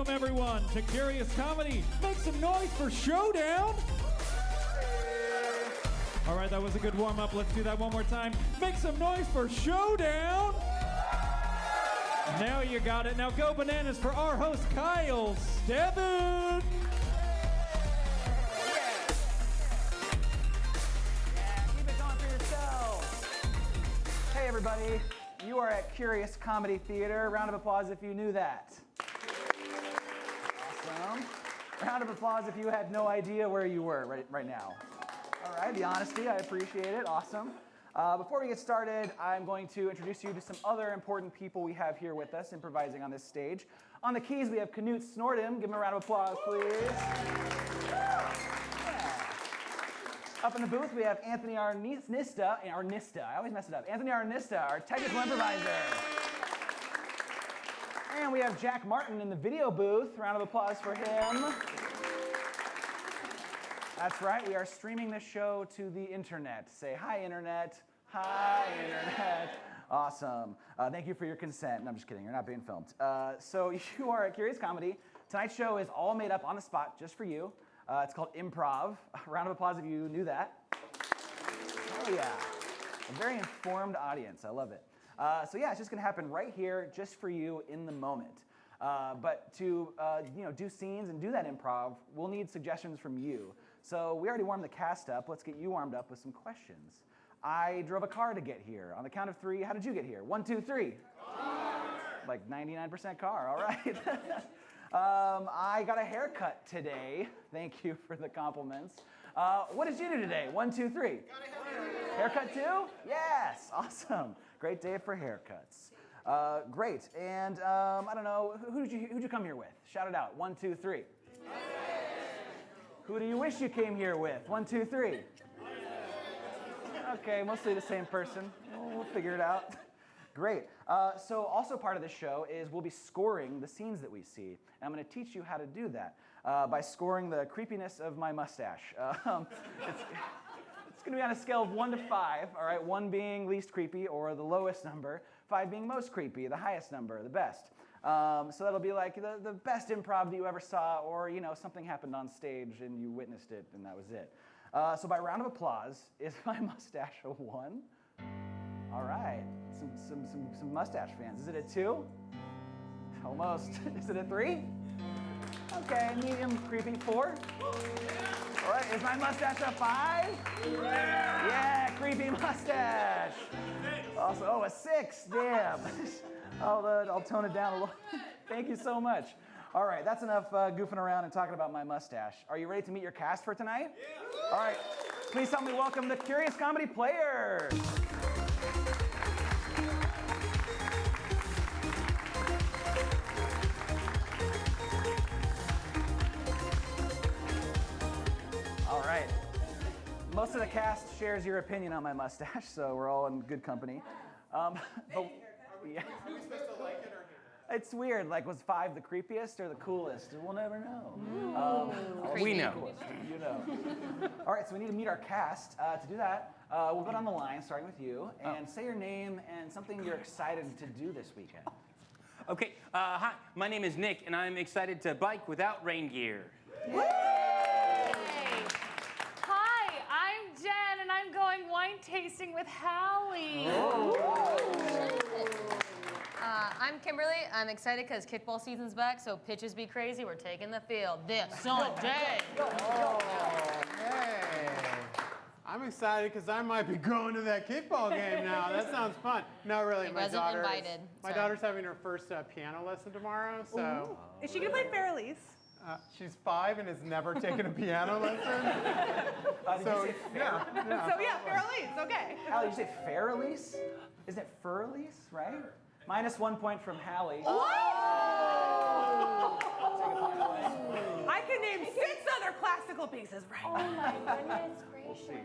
Welcome everyone to Curious Comedy. Make some noise for Showdown. All right, that was a good warm-up. Let's do that one more time. Make some noise for Showdown. Now you got it. Now go bananas for our host, Kyle Stebbins. Keep it going for yourselves. Hey everybody, you are at Curious Comedy Theater. Round of applause if you knew that. Awesome. Round of applause if you had no idea where you were right now. All right, the honesty, I appreciate it. Awesome. Before we get started, I'm going to introduce you to some other important people we have here with us improvising on this stage. On the keys, we have Knut Snortum. Give him a round of applause, please. Yeah. Up in the booth, we have Anthony Arnista. I always mess it up. Anthony Arnista, our technical improviser. And we have Jack Martin in the video booth. Round of applause for him. That's right, we are streaming this show to the internet. Say hi, internet. Hi, internet. Awesome. Thank you for your consent. No, I'm just kidding, you're not being filmed. So you are at Curious Comedy. Tonight's show is all made up on the spot just for you. It's called Improv. A round of applause if you knew that. Oh yeah, a very informed audience, I love it. So yeah, it's just gonna happen right here, just for you in the moment. But to do scenes and do that improv, we'll need suggestions from you. So we already warmed the cast up. Let's get you warmed up with some questions. I drove a car to get here. On the count of three, how did you get here? 1, 2, 3. Car. Like 99% car, all right. I got a haircut today. Thank you for the compliments. What did you do today? 1, 2, 3. Got a haircut too? Yes, awesome. Great day for haircuts. Great, and I don't know, who'd you come here with? Shout it out, 1, 2, 3. Who do you wish you came here with? 1, 2, 3. Okay, mostly the same person. We'll figure it out. Great. So also part of this show is we'll be scoring the scenes that we see. And I'm going to teach you how to do that by scoring the creepiness of my mustache. It's going to be on a scale of 1 to 5, all right? 1 being least creepy or the lowest number, 5 being most creepy, the highest number, the best. So that'll be like the best improv that you ever saw, or something happened on stage and you witnessed it and that was it. So by round of applause, is my mustache a 1? All right, some mustache fans. Is it a 2? Almost. Is it a 3? Okay, medium creepy 4. All right, is my mustache a 5? Yeah, creepy mustache. Also, oh, a 6, damn. I'll tone it down a little. Thank you so much. All right, that's enough goofing around and talking about my mustache. Are you ready to meet your cast for tonight? Yeah. All right, please help me welcome the Curious Comedy Players. All right. Most of the cast shares your opinion on my mustache, so we're all in good company. Yeah. Are we supposed to like it or hate it? It's weird. Like, was 5 the creepiest or the coolest? We'll never know. We know. You know. All right, so we need to meet our cast. To do that, we'll go down the line, starting with you, and say your name and something you're excited to do this weekend. Okay, hi, my name is Nick, and I'm excited to bike without rain gear. Yay! Hi, I'm Jenn, and I'm going wine tasting with Hallie. I'm Kimberly. I'm excited because kickball season's back, so pitches be crazy. We're taking the field this Sunday. Hey, I'm excited because I might be going to that kickball game now. That sounds fun. No, really, my daughter's having her first piano lesson tomorrow. So is she gonna play Fairlease? She's 5 and has never taken a piano lesson. So yeah, Fairlease. Okay. Hallie, did you say Fairlease? Isn't it Furlease, right? Minus 1 point from Hallie. What? Take a point away. I can name 6 other classical pieces, right? Oh my goodness gracious.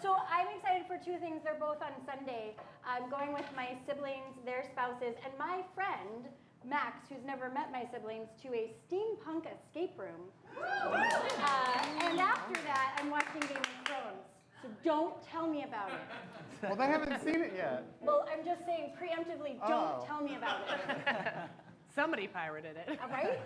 So I'm excited for 2 things. They're both on Sunday. I'm going with my siblings, their spouses, and my friend, Max, who's never met my siblings, to a steampunk escape room. And after that, I'm watching Game of Thrones. So don't tell me about it. Well, they haven't seen it yet. Well, I'm just saying preemptively, don't tell me about it. Somebody pirated it. All right?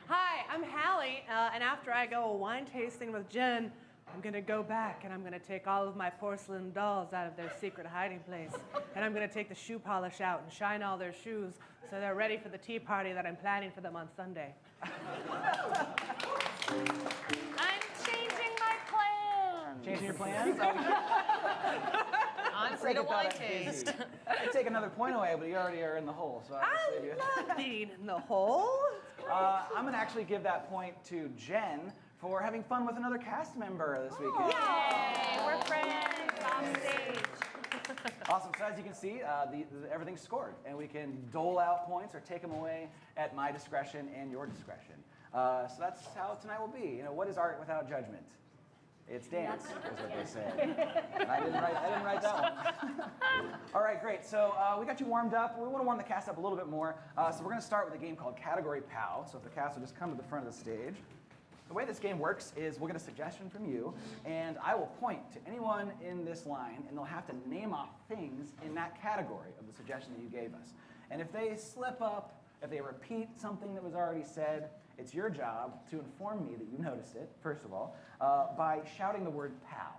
Hi, I'm Hallie, and after I go wine tasting with Jenn, I'm gonna go back and I'm gonna take all of my porcelain dolls out of their secret hiding place. And I'm gonna take the shoe polish out and shine all their shoes so they're ready for the tea party that I'm planning for them on Sunday. I'm changing my plan. Changing your plans? I'm free to wine taste. I'd take another point away, but you already are in the hole, so I'll save you. I love being in the hole. I'm going to actually give that point to Jenn for having fun with another cast member this weekend. Yay, we're friends on stage. Awesome. So as you can see, everything's scored, and we can dole out points or take them away at my discretion and your discretion. So that's how tonight will be. You know, what is art without judgment? It's dance, is what they say. And I didn't write that one. All right, great. So we got you warmed up. We want to warm the cast up a little bit more. So we're going to start with a game called Category Pow. So if the cast will just come to the front of the stage. The way this game works is we'll get a suggestion from you, and I will point to anyone in this line, and they'll have to name off things in that category of the suggestion that you gave us. And if they slip up, if they repeat something that was already said, it's your job to inform me that you noticed it, first of all, by shouting the word pow.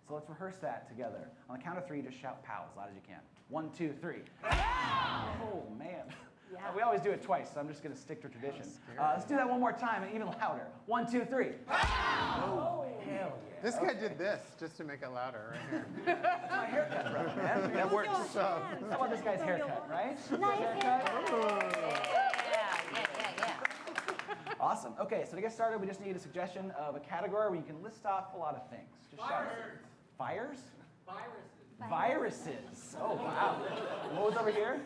So let's rehearse that together. On the count of three, just shout pow as loud as you can. 1, 2, 3. Oh, man. Yeah. We always do it twice, so I'm just going to stick to tradition. Let's do that one more time and even louder. 1, 2, 3. Oh, hell yeah. This guy did this just to make it louder right here. That's my haircut, brother, man. That works. I want this guy's haircut, right? Nice haircut. Yeah. Awesome. Okay, so to get started, we just need a suggestion of a category where you can list off a lot of things. Just shout it. Fires? Viruses. Oh, wow. What was over here?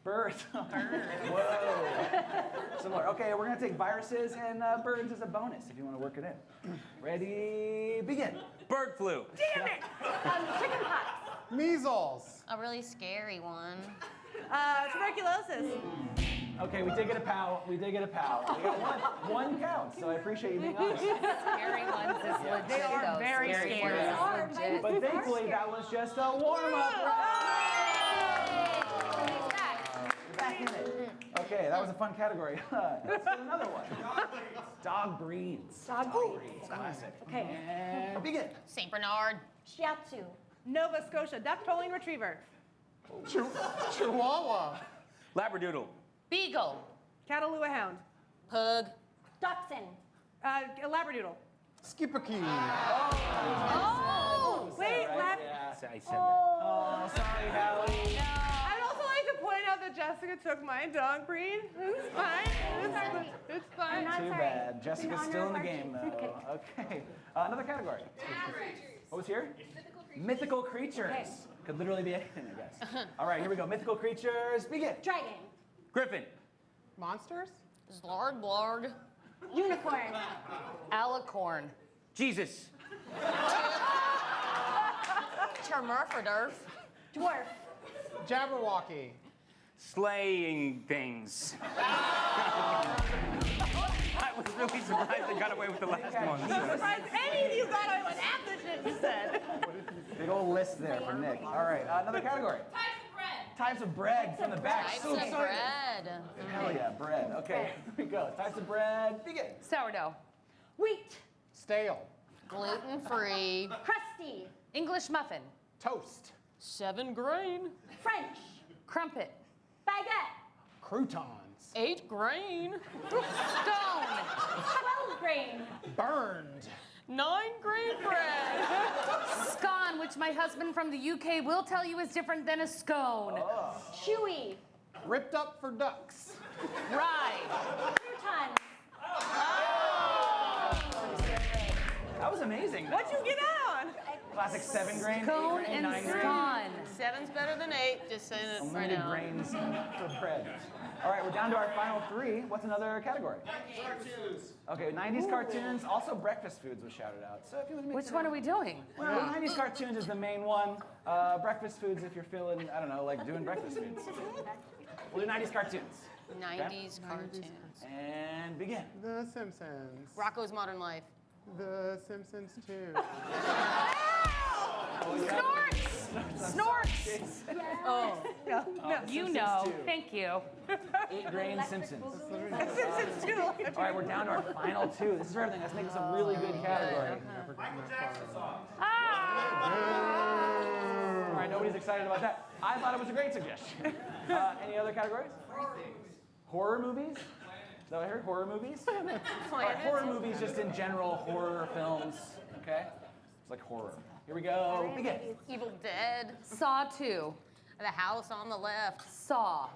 Birds. Whoa. Similar. Okay, we're going to take viruses and birds as a bonus if you want to work it in. Ready, begin. Bird flu. Damn it! Chicken pox. Measles. A really scary one. Tuberculosis. Okay, we did get a pow. We got one count, so I appreciate you being honest. Scary ones is legit. They are though. very scary. They are. Legit. But thankfully, that was just a warm-up. Back in it. Okay, that was a fun category. Let's do another one. Dog breeds. Dog breeds. Classic. Okay. And begin. St. Bernard. Shiatsu. Nova Scotia. Duck tolling retriever. Chihuahua. Labradoodle. Beagle. Catalua hound. Pug. Dachshund. Labradoodle. Skipperkey. Oh! Wait, Right? I said that. Oh, sorry, Hallie. I'd also like to point out that Jessica took my dog breed. It's fine. It's fine. not Too sorry. bad. Jessica's honor still in of the our game, though. fruitcake. Okay. Another category. What was here? Mythical creatures. Okay. Could literally be anything, I guess. All right, here we go. Mythical creatures, begin. Dragon. Griffin. Monsters. Zlard. Unicorn. Alicorn. Jesus. Termurferdurf. Dwarf. Jabberwocky. Slaying things. I was really surprised I got away with the last one. I'm surprised any of you got away with half the shit you said. Big old list there for Nick. All right, another category. Types of bread from the back. Types So of excited. bread. Hell yeah, bread. Okay, here we go. Types of bread, begin. Sourdough. Wheat. Stale. Gluten-free. Crusty. English muffin. Toast. 7 grain. French. Crumpet. Baguette. Croutons. 8 grain. Stone. 12 grain. Burned. 9 grain bread. Scone, which my husband from the UK will tell you is different than a scone. Chewy. Ripped up for ducks. Rye. Croutons. That was amazing. What'd you get on? Classic 7 grain, 8 Scone grain, and 9 grain. scone. 7's better than 8, just saying it right Unlimited now. grains for bread. All right, we're down to our final 3. What's another category? Cartoons. Okay, 90s cartoons. Also, breakfast foods was shouted out. So if you would mix Which it one up. are we doing? Well, 90s cartoons is the main one. Breakfast foods if you're feeling, I don't know, like doing breakfast foods. We'll do 90s cartoons. 90s cartoons. And begin. The Simpsons. Rocco's Modern Life. The Simpsons too. Oh, Snorts! Oh, No. you know. Thank you. 8-grain Simpsons. Simpsons too. All right, we're down to our final 2. This is for everything. Let's make this a really good category. All right, nobody's excited about that. I thought it was a great suggestion. Any other categories? Horror movies? Is that what I heard? Horror movies? All right, horror movies just in general, horror films, okay? It's like horror. Here we go. Begin. Evil Dead. Saw 2. The House on the Left. Saw.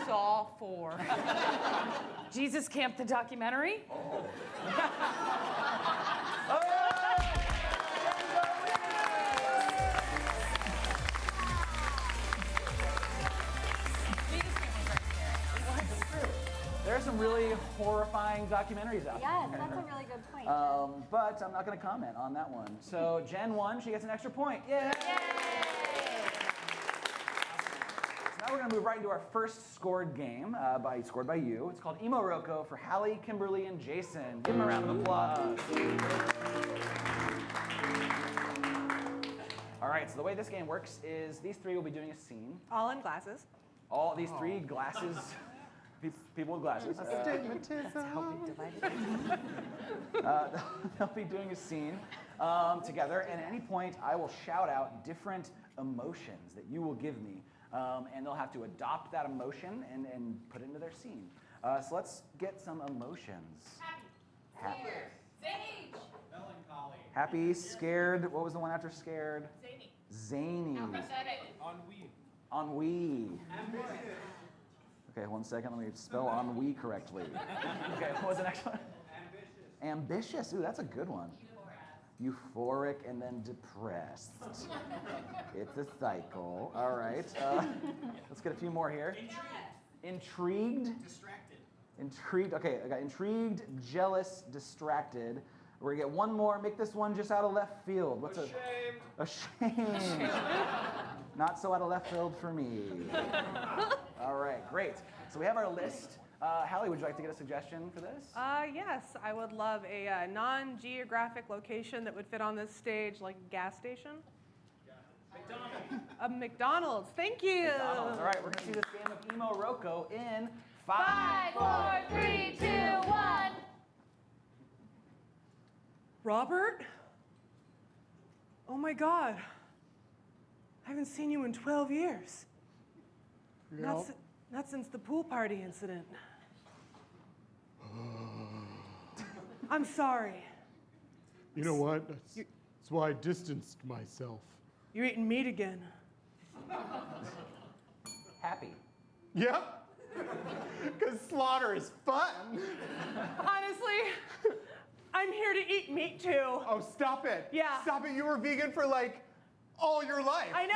Saw 4. Jesus Camp, the documentary. There are some really horrifying documentaries out Yes, there. that's a really good point. But I'm not going to comment on that one. So Jen won. She gets an extra point. Yay! So now we're going to move right into our first scored game, scored by you. It's called Emo Rocco for Hallie, Kimberly, and Jason. Give them a round of applause. All right, so the way this game works is these 3 will be doing a scene. All in glasses. All these 3 glasses, people with glasses. They'll be doing a scene together, and at any point I will shout out different emotions that you will give me, and they'll have to adopt that emotion and put it into their scene. So let's get some emotions. Happy. Sage. Melancholy. Happy, scared. What was the one after scared? Zany. Ennui. Okay, 1 second. Let me spell ennui correctly. Okay, what was the next one? Ambitious. Ooh, that's a good one. Euphoric and then depressed. It's a cycle. All right. Let's get a few more here. Intrigued. Distracted. Intrigued. Okay, I got intrigued, jealous, distracted. We're gonna get one more. Make this one just out of left field. What's a shame? Not so out of left field for me. All right, great. So we have our list. Hallie, would you like to get a suggestion for this? Yes, I would love a non-geographic location that would fit on this stage, like a gas station. McDonald's. A McDonald's. Thank you. McDonald's. All right, we're gonna see this game of Emo Rocco in 5, 4, 3, 2, 1. Robert? Oh my God. I haven't seen you in 12 years. Not since the pool party incident. I'm sorry. You know what? That's why I distanced myself. You're eating meat again. Happy. Yep. Because slaughter is fun. Honestly, I'm here to eat meat too. Oh, stop it. Yeah. Stop it. You were vegan for like all your life. I know.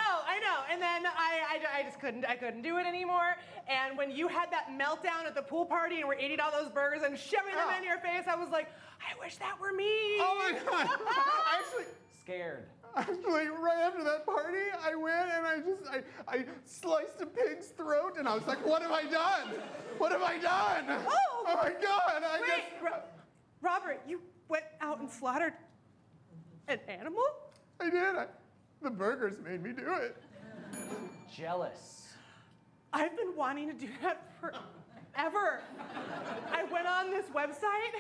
And then I just couldn't do it anymore. And when you had that meltdown at the pool party and were eating all those burgers and shoving them in your face, I was like, I wish that were me. Oh my God. Scared. Actually, right after that party, I went and I sliced a pig's throat, and I was like, what have I done? What have I done? Oh my God. Wait, Robert, you went out and slaughtered an animal? I did. The burgers made me do it. Jealous. I've been wanting to do that forever. I went on this website,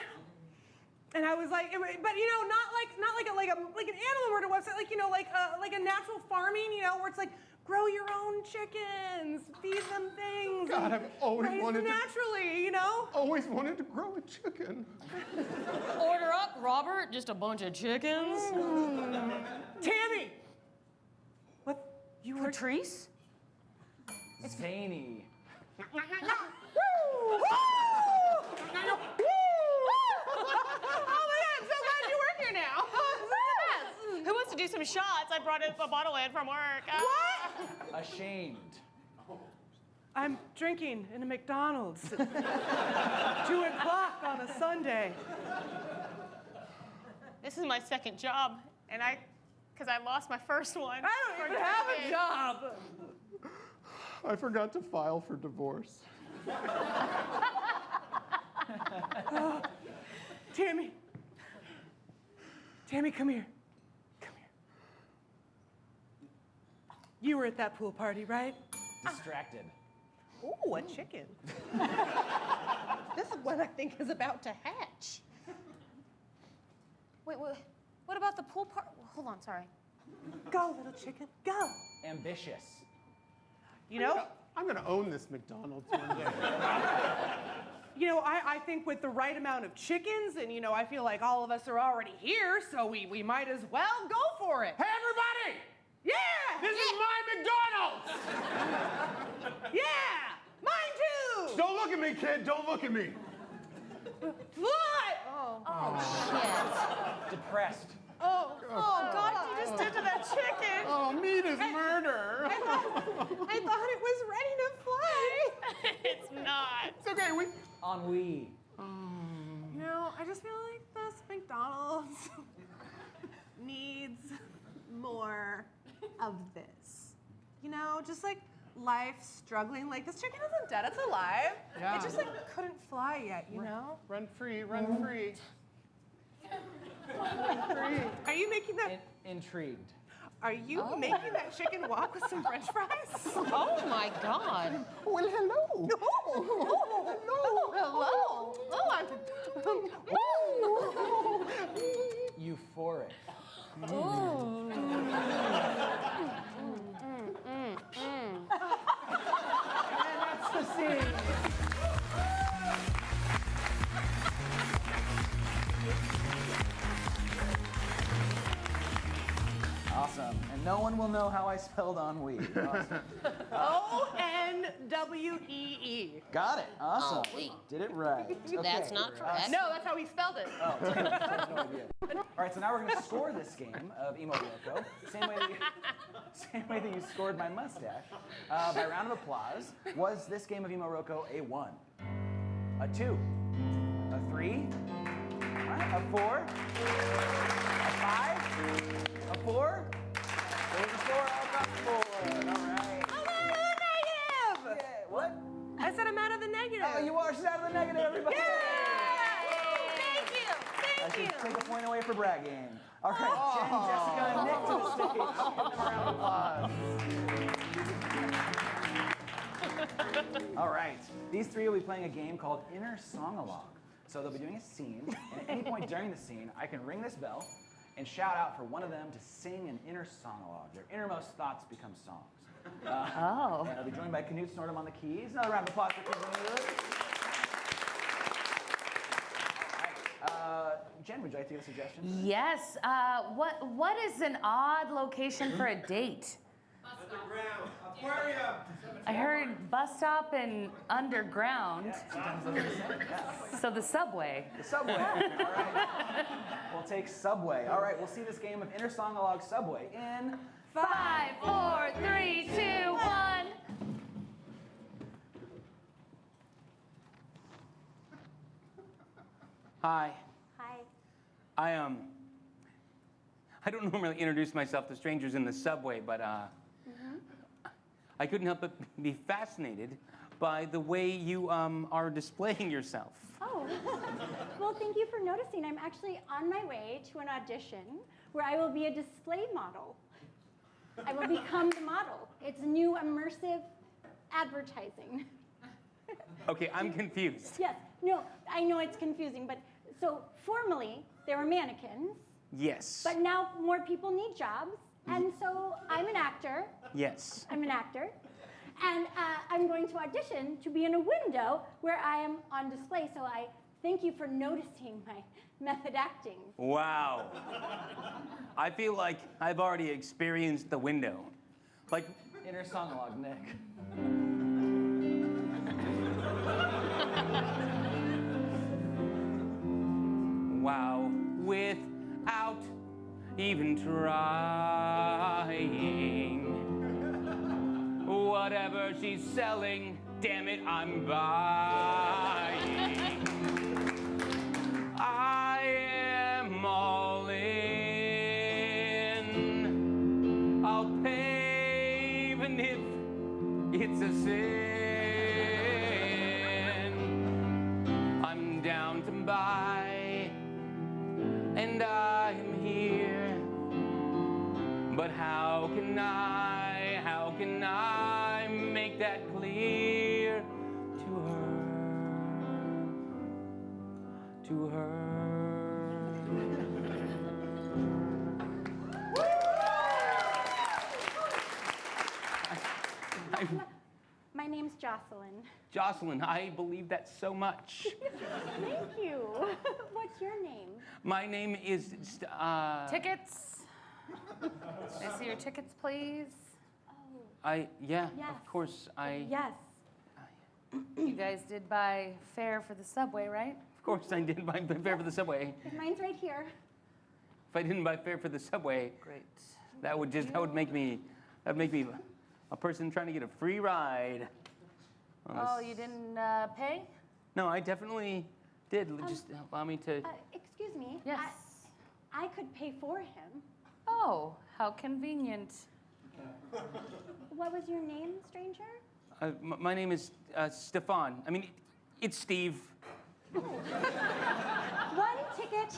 and I was like, but you know, not like an animal murder website, like like a natural farming, where it's like grow your own chickens, feed them things. God, I've always raise wanted them naturally, Always wanted to grow a chicken. Order up, Robert. Just a bunch of chickens. Tammy. What? You were Patrice? Zany. Oh my God, I'm so glad you work here now. Who wants to do some shots? I brought a bottle in from work. What? Ashamed. I'm drinking in a McDonald's at 2 o'clock on a Sunday. This is my second job, and because I lost my first one. I don't even have a job. I forgot to file for divorce. Tammy, come here. Come here. You were at that pool party, right? Distracted. Ooh, a chicken. This is what I think is about to hatch. Wait, what about the pool part? Hold on, sorry. Go, little chicken, go. Ambitious. You know, I'm gonna own this McDonald's one day. you know, I think with the right amount of chickens, and you know, I feel like all of us are already here, so we might as well go for it. Hey, everybody! Yeah! This is my McDonald's! Yeah! Mine too! Don't look at me, kid. Don't look at me. What? Oh, shit. Depressed. Oh God, what you just did to that chicken. Oh, meat is murder. I thought it was ready to fly. It's not. It's okay. Ennui. You know, I just feel like this McDonald's needs more of this. You know, just like life struggling. Like this chicken isn't dead, it's alive. Yeah. It just like couldn't fly yet, you know? Run free, run free. Are you making that? Intrigued. Are you making that chicken walk with some French fries? Oh my God. Well, hello. Hello. Oh, Euphoric. And that's the scene. Awesome. And no one will know how I spelled ennui. Awesome. O-N-W-E-E. Got it. Awesome. Ennui. Did it right. Okay. That's not correct. No, that's how he spelled it. Oh, I have no idea. All right, so now we're going to score this game of Emo Roko. Same way that you scored my mustache. By round of applause. Was this game of Emo Roko a 1, a 2, a 3, all right, a 4, a 5, a 4? There's a 4 all across the board. All right. I'm out of the negative! Yeah, what? I said I'm out of the negative. Oh, you are. She's out of the negative, everybody. Yay! Thank you. I Thank you. should take a point away for bragging. All right, Jenn, Jessica, and Nick to the stage. Give them a round of applause. All right, these three will be playing a game called Inner Song-Along. So they'll be doing a scene, and at any point during the scene, I can ring this bell and shout out for one of them to sing an inner song-along. Their innermost thoughts become songs. And I'll be joined by Knut Snortum on the keys. Another round of applause for Knut. Jenn, would you like to give a suggestion? Yes. What is an odd location for a date? Underground. Aquarium. I heard bus stop and underground. Sometimes those are the same. Yeah. So the subway. The subway. All right. We'll take subway. All right, we'll see this game of Inner Song-Along Subway in 5, 4, 3, 2, 1. Hi. Hi. I don't normally introduce myself to strangers in the subway, but I couldn't help but be fascinated by the way you are displaying yourself. Oh, well, thank you for noticing. I'm actually on my way to an audition where I will be a display model. I will become the model. It's new immersive advertising. Okay, I'm confused. Yes, no, I know it's confusing, but so formerly there were mannequins, Yes. but now more people need jobs, and so I'm an actor. Yes. I'm an actor, and I'm going to audition to be in a window where I am on display. So I thank you for noticing my method acting. Wow. I feel like I've already experienced the window. Like, Inner Song-Along, Nick. wow, without even trying. Whatever she's selling, damn it, I'm buying. I am all in. I'll pay even if it's a sin. I'm down to buy, and I am here. But how can I and I make that clear to her. My name's Jocelyn. Jocelyn, I believe that so much. Thank you. What's your name? My name is, Tickets. May I see your tickets, please? Oh, yeah, Yes. of course, yes. You guys did buy fare for the subway, right? Of course I did buy fare for the subway. Mine's right here. If I didn't buy fare for the subway, Great. that would make me a person trying to get a free ride. Oh, you didn't pay? No, I definitely did. Just allow me to. Excuse me. Yes. I could pay for him. Oh, how convenient. What was your name, stranger? My name is Stefan. I mean, it's Steve. One ticket.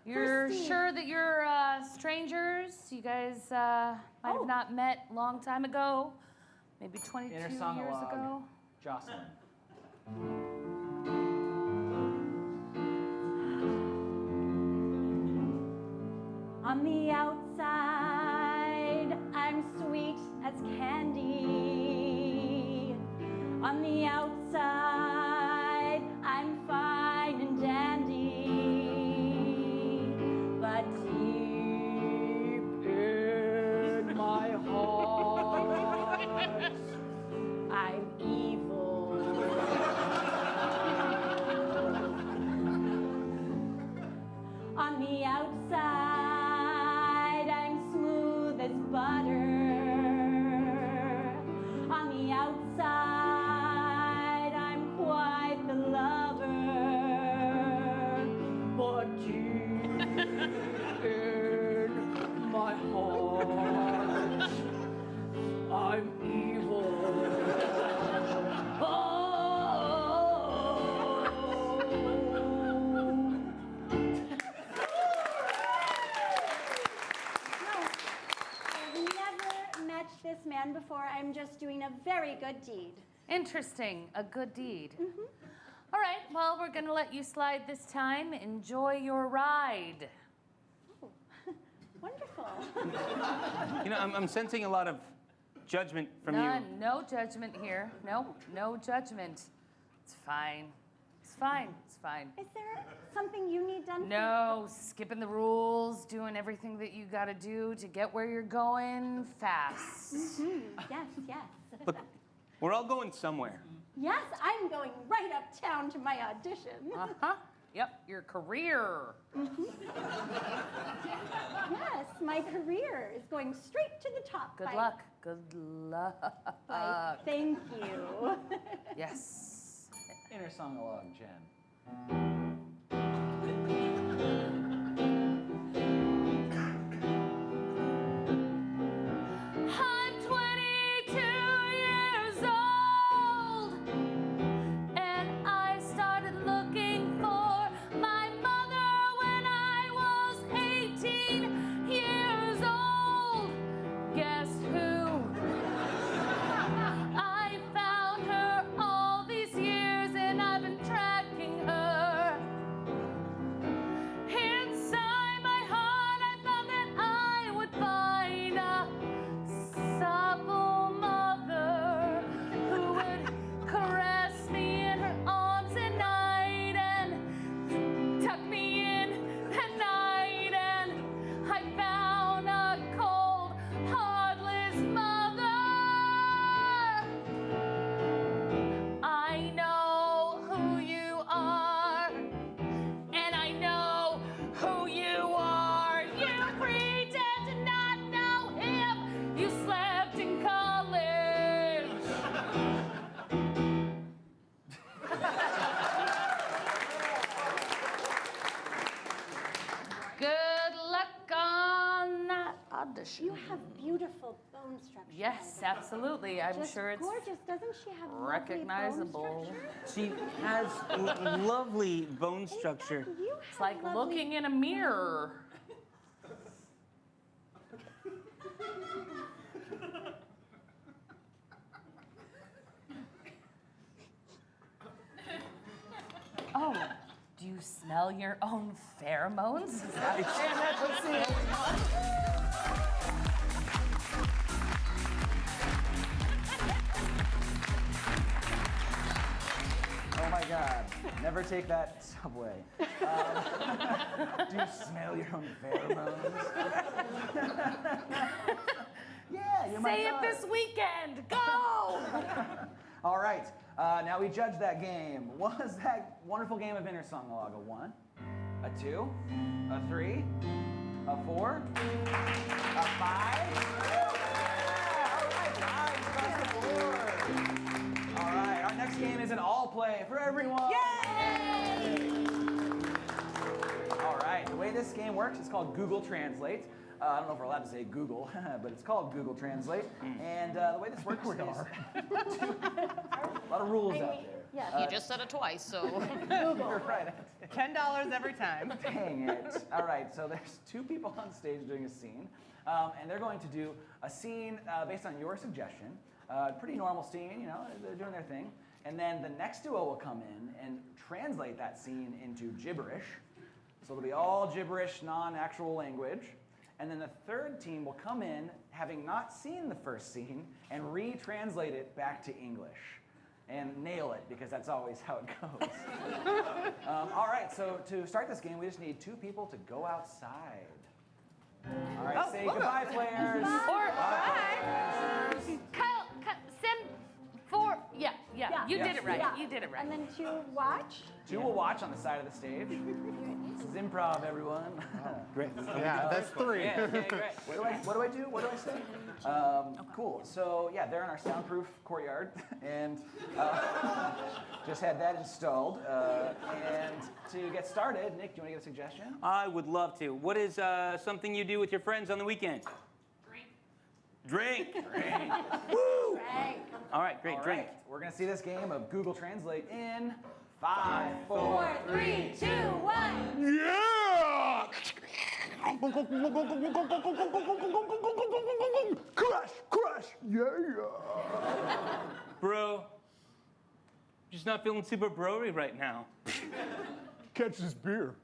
You're Steve. sure that you're strangers? You guys might have not met a long time ago, maybe 22 Inner years song-a-log. ago. Jocelyn. On the outside, I'm sweet as candy. On the outside, I'm fine and dandy. But deep in my heart, I'm evil. On the outside, I'm smooth as butter. On the outside, I'm quite the lover. But deep in my heart, I'm evil. I've never met this man before. I'm just doing a very good deed. Interesting, a good deed. All right, well, we're gonna let you slide this time. Enjoy your ride. Oh, wonderful. You know, I'm sensing a lot of judgment from None, you. no judgment here. Nope, no judgment. It's fine. It's fine. It's fine. Is there something you need done? No, skipping the rules, doing everything that you gotta do to get where you're going fast. Yes, yes. Look, we're all going somewhere. Yes, I'm going right uptown to my audition. Uh-huh. Yep, your career. Yes, my career is going straight to the top. Good luck. Good luck. Thank you. Yes. Inner song-a-log, Jenn. I'm 22 years old, and I started looking for my mother when I was 18 years old. Guess who? I found her all these years, and I've been tracking her. Inside my heart, I found that I would find a supple mother who would caress me in her arms at night and tuck me in at night. And I found a cold, heartless mother. I know who you are, and I know who you are. You pretend to not know him. You slept in college. Good luck on that audition. You have beautiful bone structure. Yes, absolutely. I'm Just sure it's gorgeous. Doesn't she have lovely recognizable. bone structure? She has lovely bone structure. You It's like have lovely- looking in a mirror. smell your own pheromones? Is that And that's a scene. Oh my God, never take that subway. Do you smell your own pheromones? Yeah, you're my Say it daughter. this weekend. Go! All right, now we judge that game. Was that wonderful game of inner song log a 1, a 2, a 3, a 4, a 5? Yeah! All right, 5 across the board. All right, our next game is an all play for everyone. Yay! All right, the way this game works is called Google Translate. I don't know if we're allowed to say Google, but it's called Google Translate. And the way this works is a lot of rules out there. Yeah. You just said it twice, so. You're right. $10 every time. Dang it. All right, so there's 2 people on stage doing a scene, and they're going to do a scene based on your suggestion. Pretty normal scene, you know, they're doing their thing. And then the next duo will come in and translate that scene into gibberish. So it'll be all gibberish, non-actual language. And then the third team will come in, having not seen the first scene, and retranslate it back to English. And nail it, because that's always how it goes. All right, so to start this game, we just need 2 people to go outside. All right, say goodbye, players. Or Bye. Kyle, send 4. Yeah. You did it right. Yeah. You did it right. And then 2 watch. 2 will watch on the side of the stage. This is improv, everyone. Great. Yeah, that's 3. Yeah, okay, great. What do I do? What do I say? Cool. So yeah, they're in our soundproof courtyard, and just had that installed. And to get started, Nick, do you want to get a suggestion? I would love to. What is something you do with your friends on the weekend? Drink. Woo! Right. All right, great. All Drink. right, we're gonna see this game of Google Translate in 5, 4, 4, 3, 2, 1. Yeah! Crush! Yeah! Bro, just not feeling super broy right now. Catch this beer.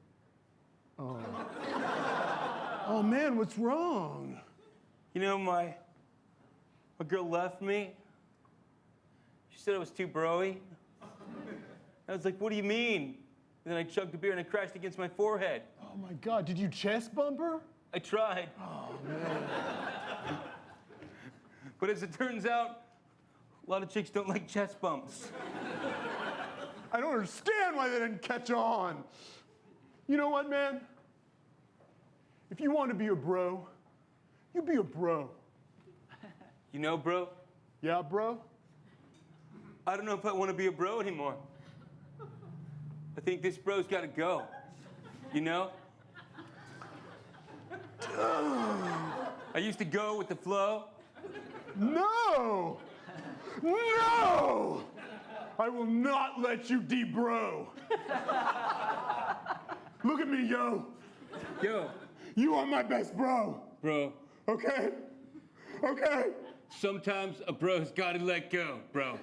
Oh. Oh man, what's wrong? You know, my girl left me. She said I was too broy. I was like, what do you mean? And then I chugged a beer and I crashed against my forehead. Oh my God, did you chest bump her? I tried. Oh man. But as it turns out, a lot of chicks don't like chest bumps. I don't understand why they didn't catch on. You know what, man? If you want to be a bro, you be a bro. You know, bro, Yeah, bro? I don't know if I want to be a bro anymore. I think this bro's got to go. You know? I used to go with the flow. No! No! I will not let you de-bro. Look at me, yo. Yo, You are my best bro, bro, okay? Okay? sometimes a bro's got to let go, bro.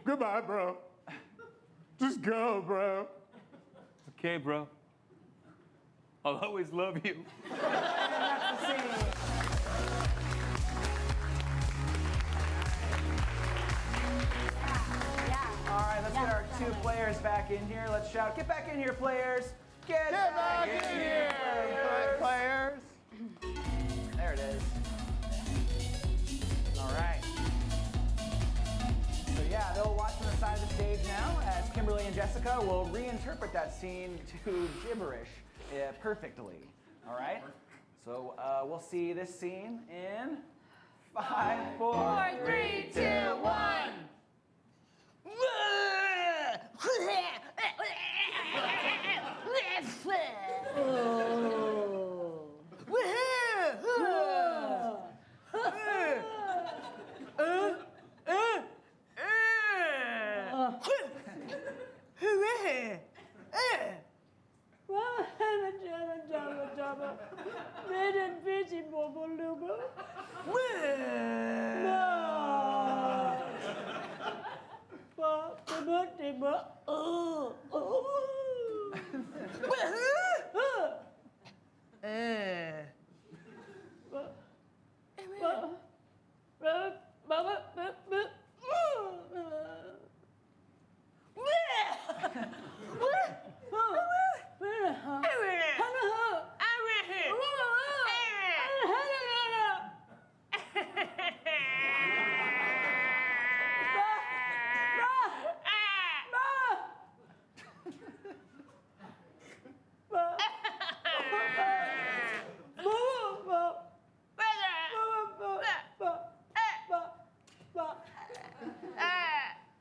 Goodbye, bro. Just go, bro. Okay, bro. I'll always love you. That's the scene. All right, let's get our 2 players back in here. Let's shout, get back in here, players. Get back in here, players. There it is. All right. So yeah, they'll watch on the side of the stage now as Kimberly and Jessica will reinterpret that scene to gibberish perfectly. All right? So we'll see this scene in 5, 4, 4, 3, 2, 1.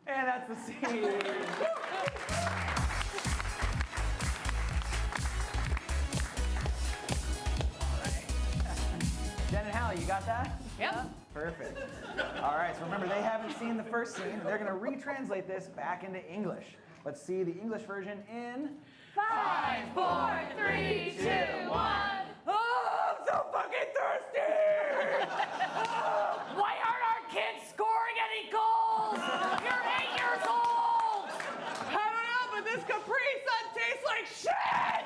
And that's the scene. Jen and Hallie, you got that? Yep. Perfect. All right, so remember, they haven't seen the first scene. They're going to retranslate this back into English. Let's see the English version in 5, 4, 3, 2, 1. Oh, I'm so fucking thirsty! Why aren't our kids scoring any goals? You're 8 years old. I don't know, but this Capri Sun tastes like shit!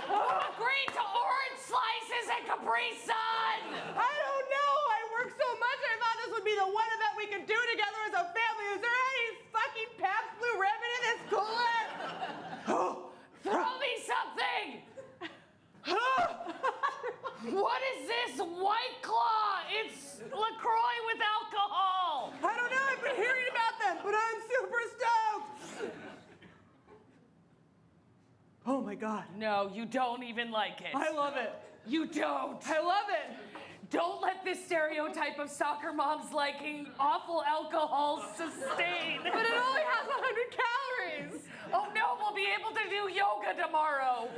Who agreed to orange slices and Capri Sun? I don't know. I work so much. I thought this would be the one event we could do together as a family. Is there any fucking Pabst Blue Ribbon in this cooler? Throw me something. What is this White Claw? It's LaCroix with alcohol. I don't know. I've been hearing about them, but I'm super stoked. Oh my God. No, you don't even like it. I love it. You don't. I love it. Don't let this stereotype of soccer moms liking awful alcohol sustain. But it only has 100 calories. Oh no, we'll be able to do yoga tomorrow.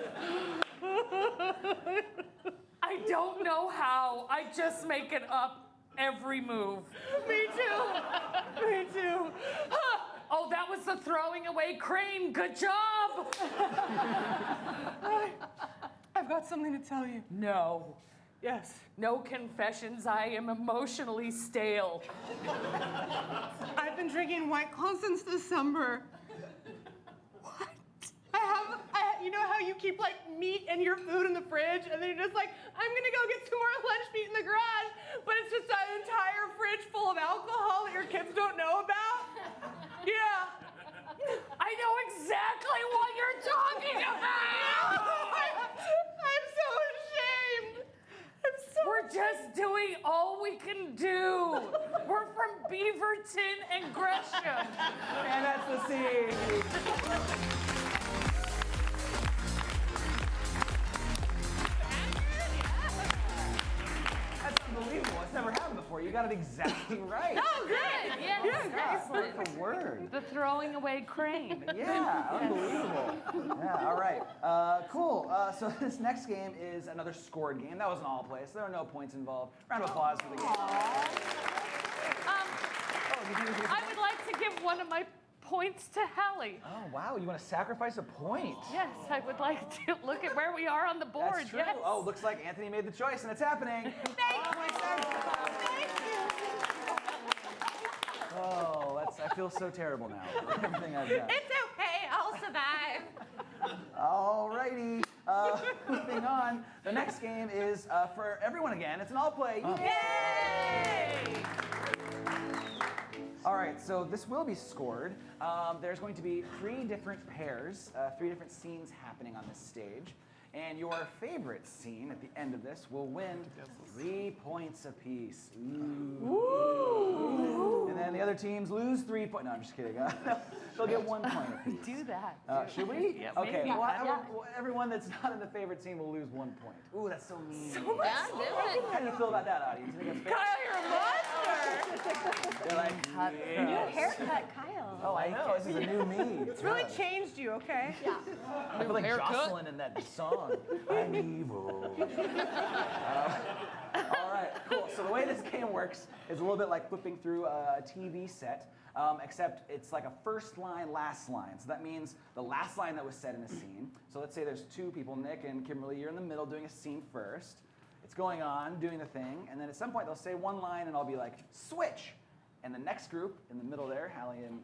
I don't know how. I just make it up every move. Me too. Me too. Oh, that was the throwing away crane. Good job. I've got something to tell you. No. Yes. No confessions. I am emotionally stale. I've been drinking White Claw since December. What? You know how you keep like meat and your food in the fridge and then you're just like, I'm gonna go get some more lunch meat in the garage, but it's just an entire fridge full of alcohol that your kids don't know about? Yeah. I know exactly what you're talking about. I'm so ashamed. We're just doing all we can do. We're from Beaverton and Gresham. And that's the scene. That's unbelievable. It's never happened before. You got it exactly right. Oh, good. Yes, excellent. Word for word. The throwing away crane. Yeah, unbelievable. Yeah, all right. Cool. So this next game is another scored game. That was an all play, so there are no points involved. Round of applause for the game. I would like to give one of my points to Hallie. Oh, wow. You want to sacrifice a point? Yes, I would like to look at where we are on the board. That's true. Yes. Oh, looks like Anthony made the choice, and it's happening. Oh, I feel so terrible now. Everything I've done. It's okay, I'll survive. All righty. Moving on. The next game is for everyone again. It's an all play. Yay! All right, so this will be scored. There's going to be 3 different pairs, 3 different scenes happening on this stage. And your favorite scene at the end of this will win 3 points apiece. Ooh. And then the other teams lose 3 points. No, I'm just kidding. They'll get 1 point apiece. Do that. Should we? Yeah, okay. maybe. Well, everyone that's not in the favorite scene will lose 1 point. Ooh, that's so mean. Yeah, do it. How do you feel about that, audience? You think that's fair? Kyle, you're a monster! They're like, New haircut, Kyle. oh, I know. This is a new me. It's really changed you, okay? Yeah. I feel like haircut. Jocelyn in that song. I'm evil. All right, cool. So the way this game works is a little bit like flipping through a TV set, except it's like a first line, last line. So that means the last line that was said in a scene. So let's say there's 2 people, Nick and Cimberly, you're in the middle doing a scene first. It's going on, doing the thing, and then at some point they'll say one line and I'll be like, switch. And the next group in the middle there, Hallie and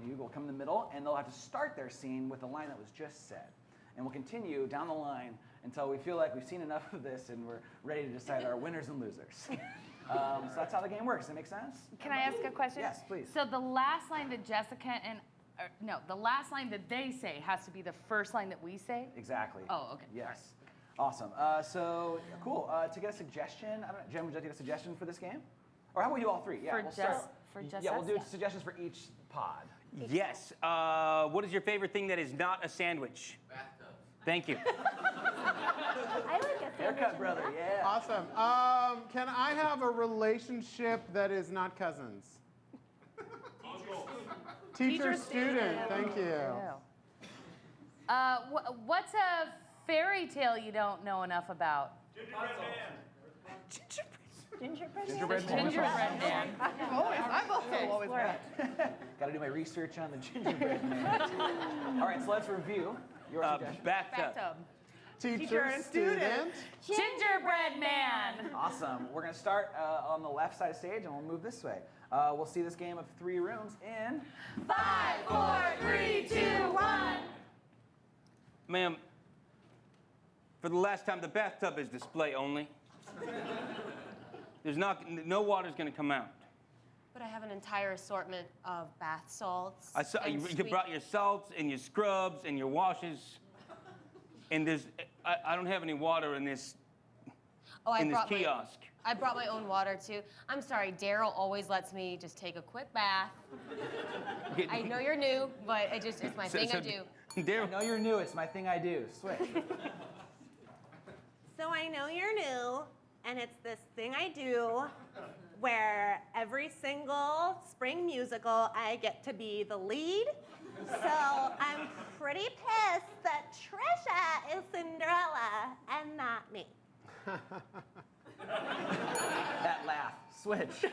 you, will come in the middle, and they'll have to start their scene with the line that was just said. And we'll continue down the line until we feel like we've seen enough of this and we're ready to decide our winners and losers. So that's how the game works. Does that make sense? Can I ask a question? Yes, please. So the last line that Jessica and, the last line that they say has to be the first line that we say? Exactly. Oh, okay. Yes. Awesome. So cool. To get a suggestion, I don't know, Jen, would you like to get a suggestion for this game? Or how about we do all three? Yeah, we'll start. For just Yeah, us? we'll do suggestions for each pod. Yes. What is your favorite thing that is not a sandwich? Bathtub. Thank you. I like a sandwich. Haircut, brother. Yeah. Awesome. Can I have a relationship that is not cousins? Teacher-student. Thank you. What's a fairy tale you don't know enough about? Gingerbread man. Gingerbread man. I've also always read. Got to do my research on the gingerbread man. All right, so let's review your suggestions. Bathtub. Teacher and student. Gingerbread man. Awesome. We're going to start on the left side of stage, and we'll move this way. We'll see this game of 3 rooms in 5, 4, 3, 2, 1. Ma'am, for the last time, the bathtub is display only. There's no water's gonna come out. But I have an entire assortment of bath salts. I saw and you brought your salts and your scrubs and your washes, and I don't have any water in this kiosk. I brought my own water too. I'm sorry, Daryl always lets me just take a quick bath. I know you're new, but it's my thing I do. I Daryl, know you're new. It's my thing I do. Switch. So I know you're new, and it's this thing I do where every single spring musical I get to be the lead. So I'm pretty pissed that Trisha is Cinderella and not me. That laugh. Switch.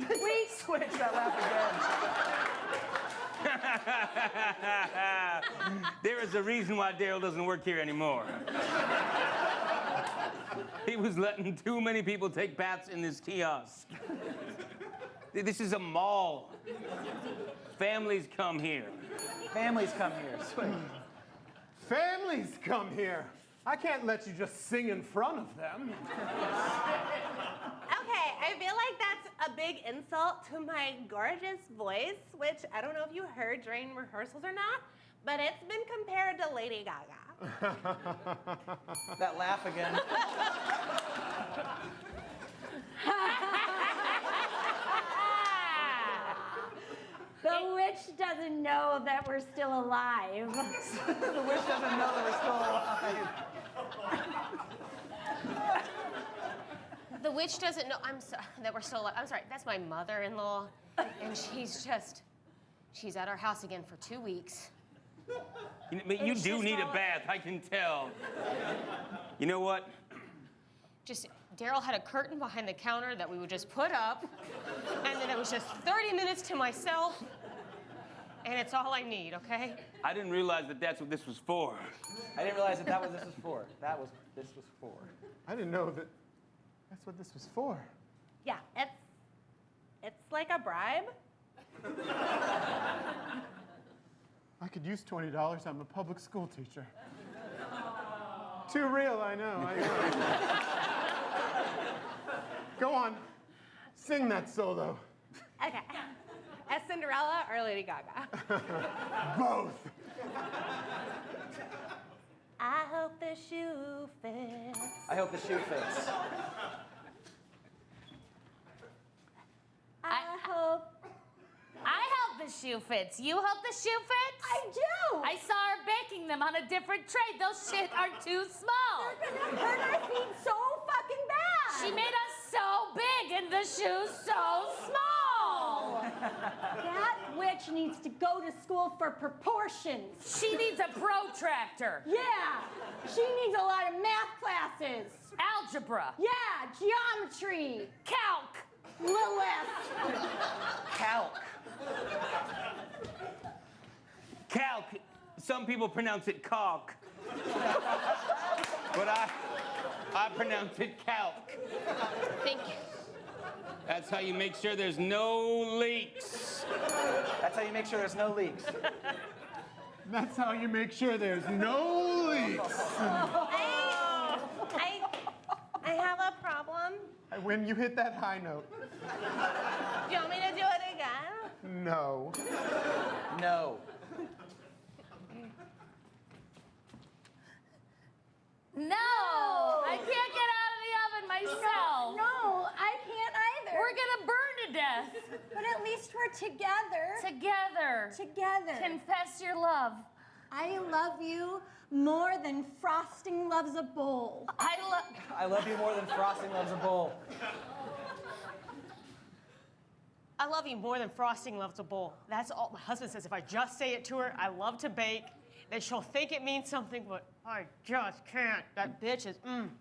Wait. Switch that laugh again. there is a reason why Daryl doesn't work here anymore. He was letting too many people take baths in this kiosk. This is a mall. Families come here. Families come here. Switch. Families come here. I can't let you just sing in front of them. Okay, I feel like that's a big insult to my gorgeous voice, which I don't know if you heard during rehearsals or not, but it's been compared to Lady Gaga. That laugh again. The witch doesn't know that we're still alive. The witch doesn't know that we're still alive. The witch doesn't know that we're still alive. I'm sorry, that's my mother-in-law, and she's at our house again for 2 weeks. You do need a bath, I can tell. You know what? Daryl had a curtain behind the counter that we would just put up, and then it was just 30 minutes to myself, and it's all I need, okay? I didn't realize that that's what this was for. I didn't realize that this was for. This was for. I didn't know that that's what this was for. Yeah, it's like a bribe. I could use $20. I'm a public school teacher. Too real, I know. Go on. Sing that solo. Okay. As Cinderella or Lady Gaga? Both. I hope the shoe fits. I hope the shoe fits. I hope. I hope the shoe fits. You hope the shoe fits? I do. I saw her baking them on a different tray. Those shit are too small. They're gonna hurt our feet so fucking bad. She made us so big and the shoes so small. That witch needs to go to school for proportions. She needs a protractor. Yeah. She needs a lot of math classes. Algebra. Yeah. Geometry. Calc. Lilith. Calc. Calc. Some people pronounce it caulk. But I pronounce it calc. Thank you. That's how you make sure there's no leaks. That's how you make sure there's no leaks. That's how you make sure there's no leaks. I have a problem. When you hit that high note. Do you want me to do it again? No. No. No, I can't get out of the oven myself. No, I can't either. We're gonna burn to death. But at least we're together. Together. Together. Confess your love. I love you more than frosting loves a bowl. I love you more than frosting loves a bowl. I love you more than frosting loves a bowl. That's all my husband says. If I just say it to her, I love to bake, then she'll think it means something, but I just can't. That bitch is,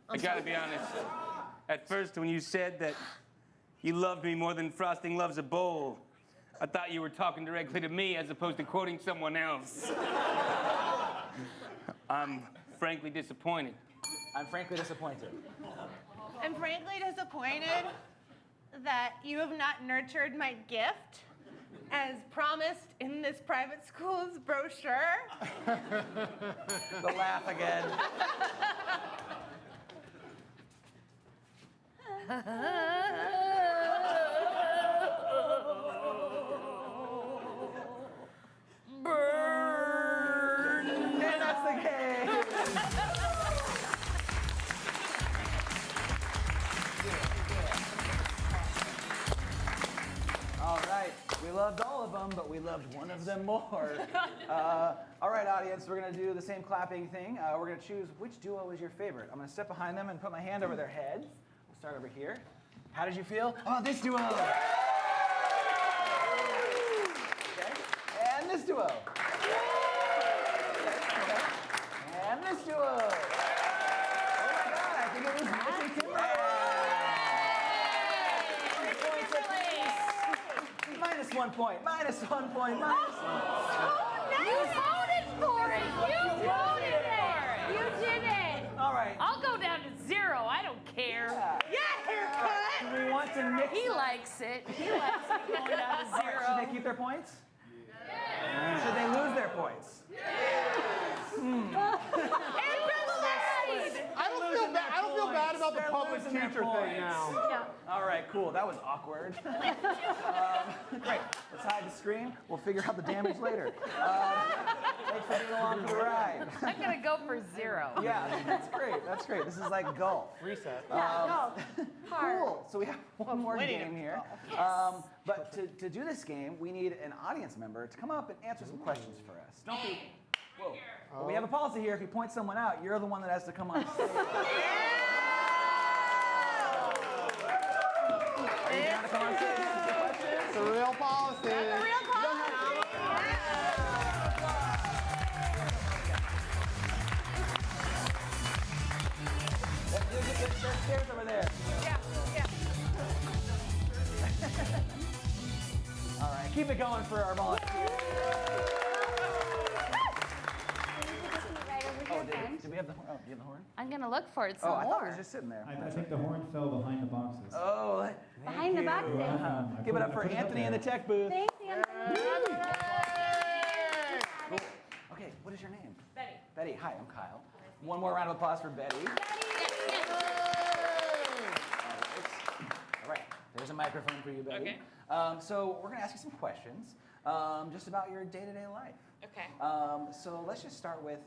I gotta be honest. At first, when you said that you loved me more than frosting loves a bowl, I thought you were talking directly to me as opposed to quoting someone else. I'm frankly disappointed. I'm frankly disappointed. I'm frankly disappointed that you have not nurtured my gift as promised in this private school's brochure. The laugh again. Burn. And that's the game. All right, we loved all of them, but we loved one of them more. All right, audience, we're gonna do the same clapping thing. We're gonna choose which duo is your favorite. I'm gonna step behind them and put my hand over their heads. We'll start over here. How did you feel? Oh, this duo. Okay. And this duo. Okay. And this duo. Oh my God, I think it was Mitch and Kimberly. Minus 1 point, minus 1 point, minus 1 point. You voted for it. You voted for it. You did it. All right. I'll go down to 0. I don't care. Do we want to mix He likes it. He likes it going down to 0. Should they keep their points? Yes. Should they lose their points? I don't feel bad about the They're public losing their teacher thing points. now. All right, cool. That was awkward. Great. Let's hide the screen. We'll figure out the damage later. Thanks for being along for the ride. I'm gonna go for 0. Yeah, that's great. That's great. This is like golf. Reset. Cool. So we have one more game here. But to do this game, we need an audience member to come up and answer some questions for us. Don't be. Whoa. Well, we have a policy here. If you point someone out, you're the one that has to come on stage. Are you down to come on stage? Answer some questions? It's a real policy. There's stairs over there. All right, keep it going for our volunteers. Did we have the horn? Oh, do you have the horn? I'm gonna look for it some Oh, I thought more. it was just sitting there. I think the horn fell behind the boxes. Oh, Behind the boxes. give it up for Anthony in the tech booth. Thanks, Anthony. Cool. Okay, what is your name? Betty. Betty, hi, I'm Kyle. One more round of applause for Betty. All right, there's a microphone for you, Betty. Okay. So we're gonna ask you some questions just about your day-to-day life. Okay. So let's just start with,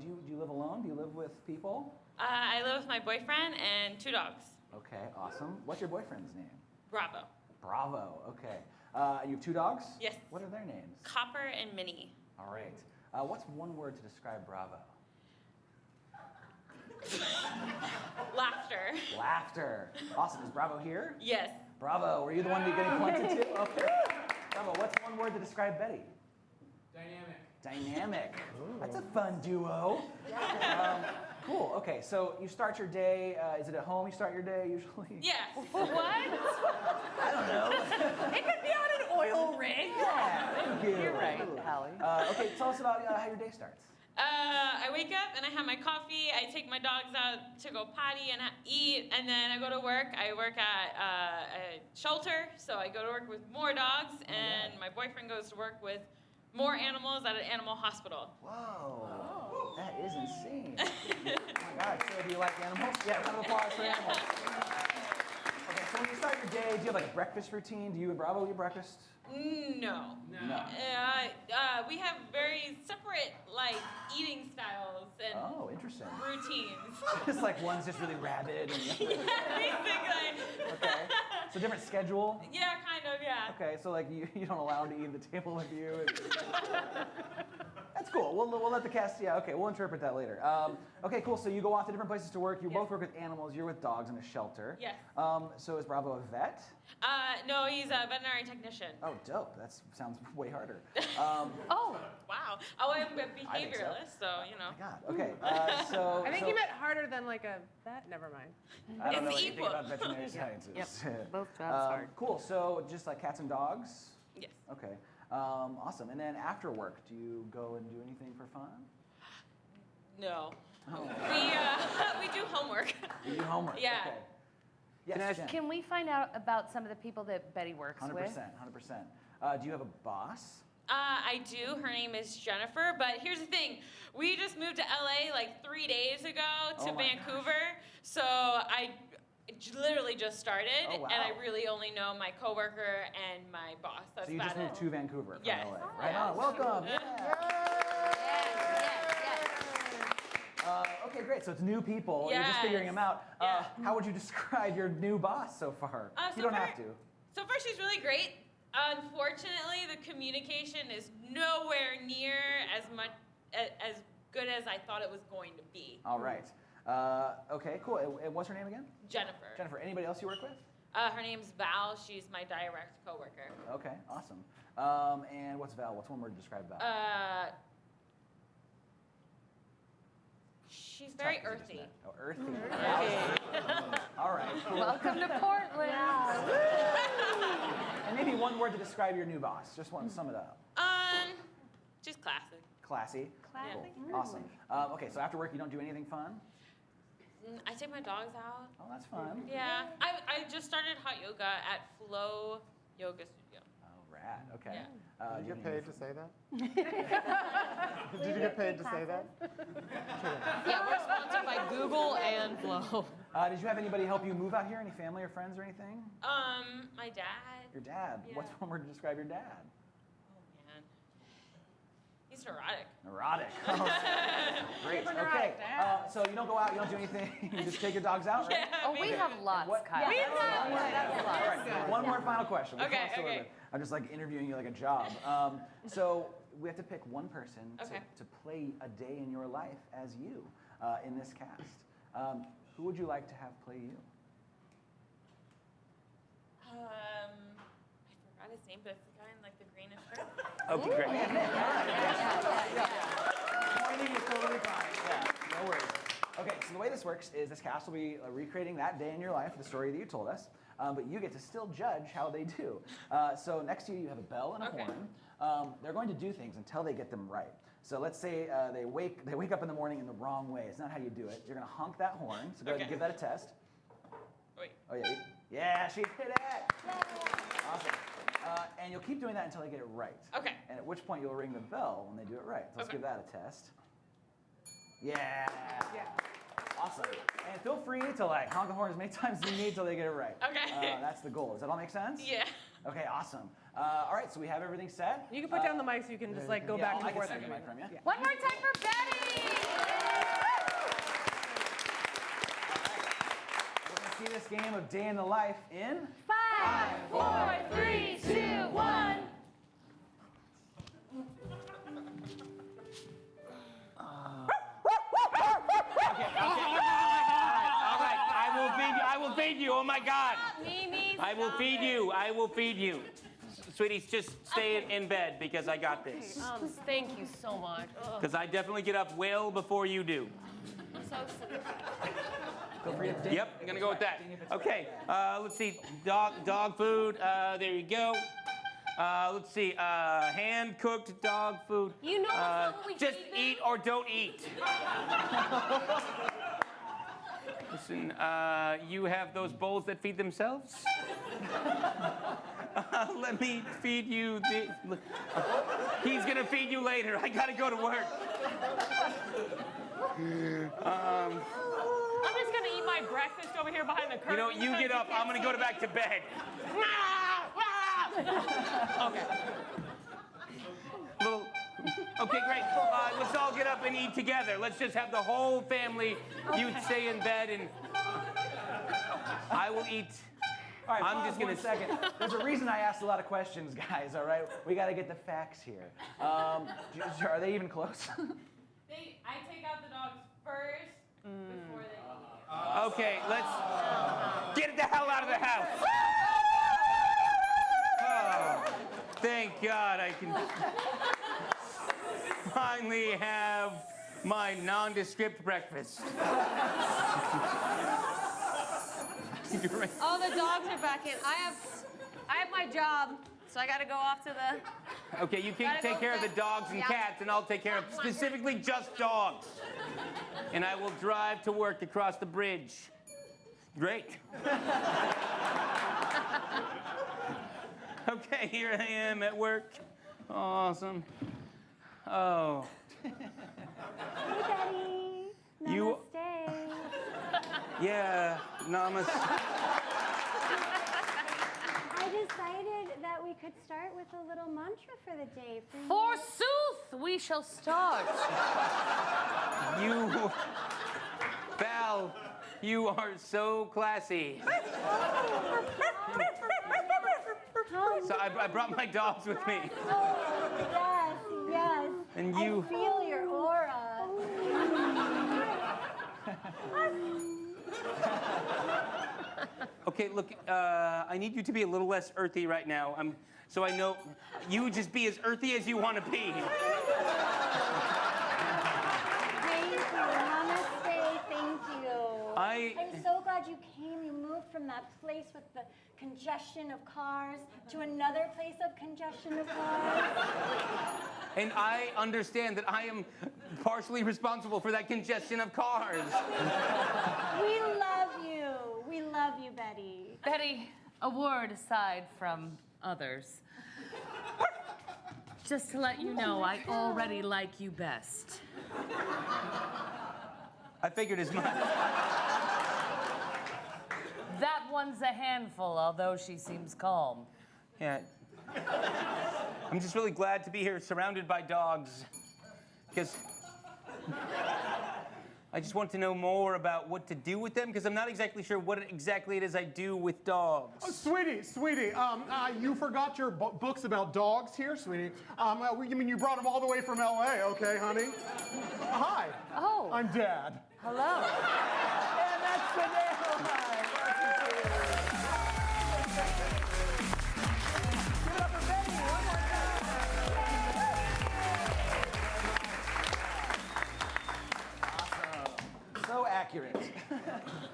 do you live alone? Do you live with people? I live with my boyfriend and 2 dogs. Okay, awesome. What's your boyfriend's name? Bravo. Bravo, okay. You have 2 dogs? Yes. What are their names? Copper and Minnie. All right. What's one word to describe Bravo? Laughter. Laughter. Awesome. Is Bravo here? Yes. Bravo. Were you the one getting pointed to? Okay. Bravo. What's one word to describe Betty? Dynamic. Dynamic. That's a fun duo. Cool. Okay. So you start your day. Is it at home you start your day usually? Yes. What? I don't know. It could be on an oil rig. Yeah. Thank you. You're right, Hallie. Okay. Tell us about how your day starts. I wake up and I have my coffee. I take my dogs out to go potty and eat, and then I go to work. I work at a shelter, so I go to work with more dogs, and my boyfriend goes to work with more animals at an animal hospital. Whoa, that is insane. Oh my God, so do you like animals? Yeah, round of applause for animals. Okay, so when you start your day, do you have like a breakfast routine? Do you and Bravo eat breakfast? No. No. We have very separate, like, eating styles and Oh, interesting. routines. It's like one's just really rabid. And Yeah, basically. Okay. So different schedule? Yeah, kind of, yeah. Okay, so like you don't allow him to eat at the table with you? That's cool. We'll let the cast, yeah, okay, we'll interpret that later. Okay, cool, so you go off to different places to work. You both work with animals. You're with dogs in a shelter. Yes. So is Bravo a vet? No, he's a veterinary technician. Oh, dope. That sounds way harder. Oh, wow. Oh, I'm a I think so. behavioralist, so, you know. God, okay, so... I think so, you meant harder than like a vet. Never mind. I don't know It's anything equal. about veterinary sciences. Both jobs hard. Cool, so just like cats and dogs? Yes. Okay, awesome. And then after work, do you go and do anything for fun? No. Oh. We do homework. You do homework? Yeah. Okay. Yes, Jen. Can we find out about some of the people that Betty works 100%, with? 100%. Do you have a boss? I do. Her name is Jennifer. But here's the thing. We just moved to LA like 3 days ago to Oh my Vancouver. So I literally just started. Oh, wow. And I really only know my coworker and my boss. That's So you about just it. moved to Vancouver from Yes. LA. Right on. Welcome. Okay, great. So it's new people. You're just figuring them out. Yeah. How would you describe your new boss so far? So You don't far- have to. So far, she's really great. Unfortunately, the communication is nowhere near as good as I thought it was going to be. All right. Okay, cool. And what's her name again? Jennifer. Jennifer. Anybody else you work with? Her name's Val. She's my direct coworker. Okay, awesome. And what's Val? What's one word to describe Val? She's very Tough, 'cause you just earthy. met. Oh, earthy. All right. Cool. Welcome to Portland. And maybe one word to describe your new boss. Just one. Sum it up. Just classic. Classy. Classy. Cool. Awesome. Okay, so after work you don't do anything fun? I take my dogs out. Oh, that's fun. Yeah. I just started hot yoga at Flow Yoga Studio. Oh, rad. Okay. Yeah. Did you get paid to say that? Did Did you get paid to say that? Yeah, we're sponsored by Google and Flow. Did you have anybody help you move out here? Any family or friends or anything? My dad. Your dad. Yeah. What's one word to describe your dad? Oh man. He's neurotic. Neurotic. Great. Super Okay. neurotic dad. So you don't go out, you don't do anything. You just take your dogs out, right? Yeah, Oh, we maybe. have lots, what- Kyle. We That's have lots. That's lots. All right. One more final question. We'll Okay, cross over okay. it. I'm just like interviewing you like a job. So we have to pick one person Okay. to play a day in your life as you in this cast. Who would you like to have play you? I forgot his name, but it's the guy in like the greenish shirt. Okay, great. Pointing is totally fine. Yeah, no worries. Okay, so the way this works is this cast will be recreating that day in your life, the story that you told us, but you get to still judge how they do. So next to you, you have a bell and a Okay. horn. They're going to do things until they get them right. So let's say they wake up in the morning in the wrong way. It's not how you do it. You're going to honk that horn. So go ahead and Okay. give that a test. Wait. Oh yeah, yeah, she hit it. Awesome. And you'll keep doing that until they get it right. Okay. And at which point you'll ring the bell when they do it right. So let's Okay. give that a test. Yeah. Yeah. Awesome. And feel free to like honk the horn as many times as you need till they get it right. Okay. That's the goal. Does that all make sense? Yeah. Okay, awesome. All right, so we have everything set. You can put down the mic so you can just like go Yeah, back I and can forth. take the mic from you. One more time for Betty. We're gonna see this game of Day in the Life in 5, 4, 3, 2, 1. All right, I will feed you. Oh my God. Mimi, I will feed you. I will feed you. Sweeties, just stay in bed because I got this. Thank you so much. Ugh, Because I definitely get up well before you do. so sweet. Feel free to ding Yep, I'm gonna go with that. Ding if it's right. Okay, let's see. Dog food. There you go. Let's see. Hand-cooked dog food. You know that's not what we just gave them. eat or don't eat. Listen, you have those bowls that feed themselves? Let me feed you. He's gonna feed you later. I gotta go to work. I'm just gonna eat my breakfast over here behind the curtain. You know, you get up. I'm gonna go back to bed. Okay. Okay, great. Let's all get up and eat together. Let's just have the whole family. You stay in bed, and I will eat. All right, I'm pause just gonna 1 second. There's a reason I asked a lot of questions, guys. All right, we got to get the facts here. Are they even close? I take out the dogs first before they eat. Okay, let's get the hell out of the house. Oh, thank God I can finally have my nondescript breakfast. All the dogs are back in. I have my job, so I gotta go off to the. Okay, you can Gotta take go care of the back. dogs and Yeah. cats, and I'll take care of specifically just dogs. And I will drive to work across the bridge. Great. Okay, here I am at work. Awesome. Oh. Hey, Betty. You- Namaste. Yeah, namaste. I decided that we could start with a little mantra for the day. For you. Forsooth, we shall start. You, Val, you are so classy. So I brought my dogs with me. Oh, yes. And you- I feel your aura. Okay, look, I need you to be a little less earthy right now. So I know you just be as earthy as you want to be. Thank you. Namaste. Thank you. I'm so glad you came. You moved from that place with the congestion of cars to another place of congestion of cars. And I understand that I am partially responsible for that congestion of cars. We love you. We love you, Betty. Betty, a word aside from others. Just to let you know, I already like you best. I figured as much. That one's a handful, although she seems calm. Yeah. I'm just really glad to be here surrounded by dogs. Because I just want to know more about what to do with them, because I'm not exactly sure what exactly it is I do with dogs. Oh, sweetie, you forgot your books about dogs here, sweetie. You mean you brought them all the way from LA, okay, honey? Hi. Oh. I'm Dad. Hello. And that's the nail line. Give it up for Betty one more time. Awesome. So accurate.